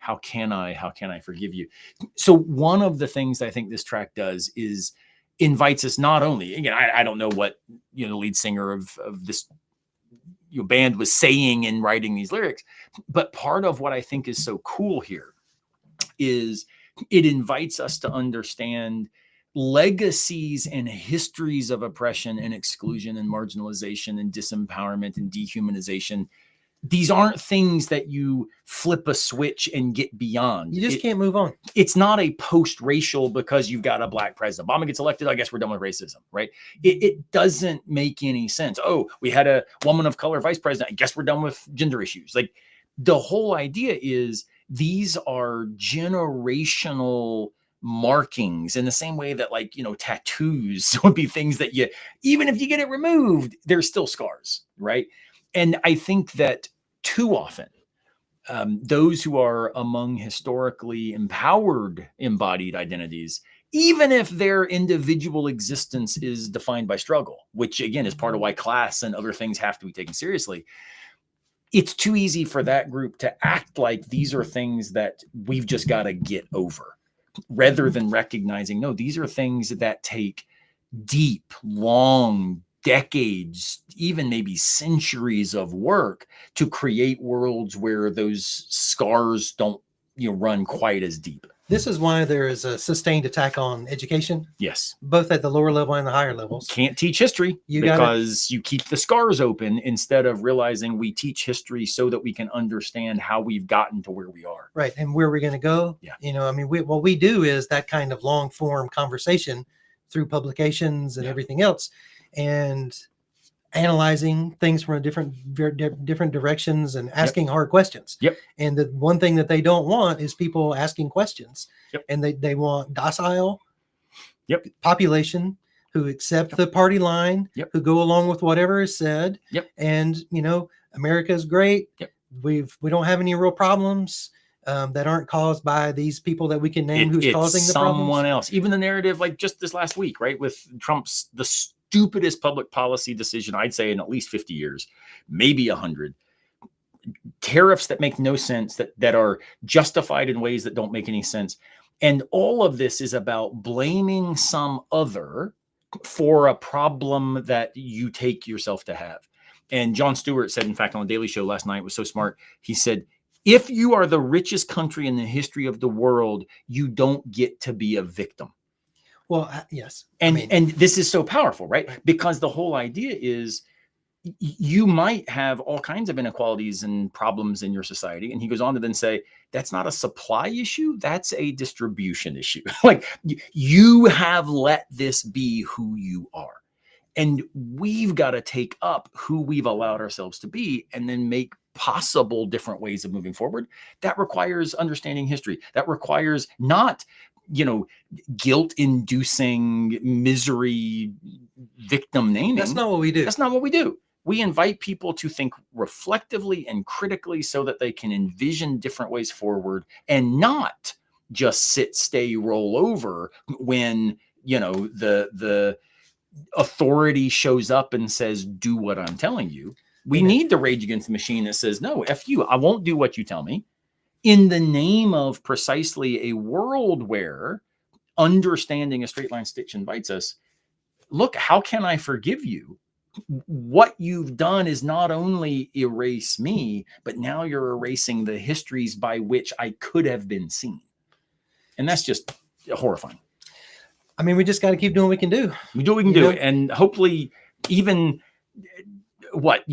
forgive you? So one of the things I think this track does is invites us not only, again, I don't know what, the lead singer of this band was saying in writing these lyrics, but part of what I think is so cool here is it invites us to understand legacies and histories of oppression and exclusion and marginalization and disempowerment and dehumanization. These aren't things that you flip a switch and get beyond. You just can't move on. It's not a post-racial because you've got a black president. Obama gets elected, I guess we're done with racism, right? It doesn't make any sense. Oh, we had a woman of color vice president, I guess we're done with gender issues. Like, the whole idea is these are generational markings, in the same way that, like, tattoos would be things that even if you get it removed, there's still scars, right? And I think that too often, those who are among historically empowered embodied identities, even if their individual existence is defined by struggle, which again is part of why class and other things have to be taken seriously, it's too easy for that group to act like these are things that we've just got to get over, rather than recognizing, no, these are things that take deep, long, decades, even maybe centuries of work to create worlds where those scars don't, run quite as deep. This is why there is a sustained attack on education. Yes. Both at the lower level and the higher levels. Can't teach history because you keep the scars open instead of realizing we teach history so that we can understand how we've gotten to where we are. Right. And where we're going to go. Yeah. What we do is that kind of long form conversation through publications and everything else, and analyzing things from different directions and asking hard questions. Yep. And the one thing that they don't want is people asking questions. Yep. And they want docile population who accept the party line, who go along with whatever is said. Yep. And, America is great. Yep. We don't have any real problems that aren't caused by these people that we can name who's causing the problems. Someone else. Even the narrative, like just this last week, right, with Trump's the stupidest public policy decision, I'd say, in at least 50 years, maybe 100. Tariffs that make no sense, that are justified in ways that don't make any sense. And all of this is about blaming some other for a problem that you take yourself to have. And Jon Stewart said, in fact, on the Daily Show last night, was so smart. He said, if you are the richest country in the history of the world, you don't get to be a victim. Well, yes. And this is so powerful, right? Because the whole idea is you might have all kinds of inequalities and problems in your society. And he goes on to then say, that's not a supply issue. That's a distribution issue. Like you have let this be who you are. And we've got to take up who we've allowed ourselves to be and then make possible different ways of moving forward. That requires understanding history. That requires not, guilt-inducing misery, victim naming. That's not what we do. That's not what we do. We invite people to think reflectively and critically so that they can envision different ways forward and not just sit, stay, roll over when, the authority shows up and says, do what I'm telling you. We need the Rage Against the Machine that says, no, F you, I won't do what you tell me, in the name of precisely a world where understanding a straight line stitch invites us, look, how can I forgive you? What you've done is not only erase me, but now you're erasing the histories by which I could have been seen. And that's just horrifying. I mean, we just got to keep doing what we can do. We do what we can do. And hopefully even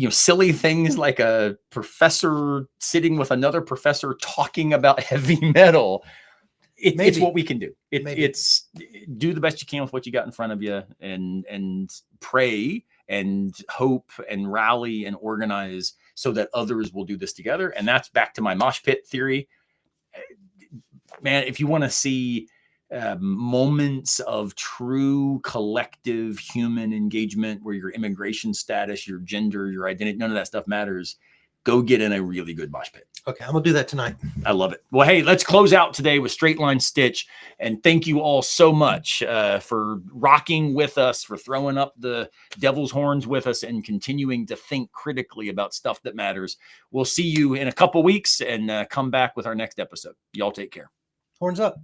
silly things like a professor sitting with another professor talking about heavy metal. It's what we can do. It's do the best you can with what you got in front of you and pray and hope and rally and organize so that others will do this together. And that's back to my mosh pit theory. Man, if you want to see moments of true collective human engagement where your immigration status, your gender, your identity, none of that stuff matters, go get in a really good mosh pit. Okay, I'm going to do that tonight. I love it. Well, hey, let's close out today with Straight Line Stitch. And thank you all so much for rocking with us, for throwing up the devil's horns with us and continuing to think critically about stuff that matters. We'll see you in a couple weeks and come back with our next episode. Y'all take care. Horns up.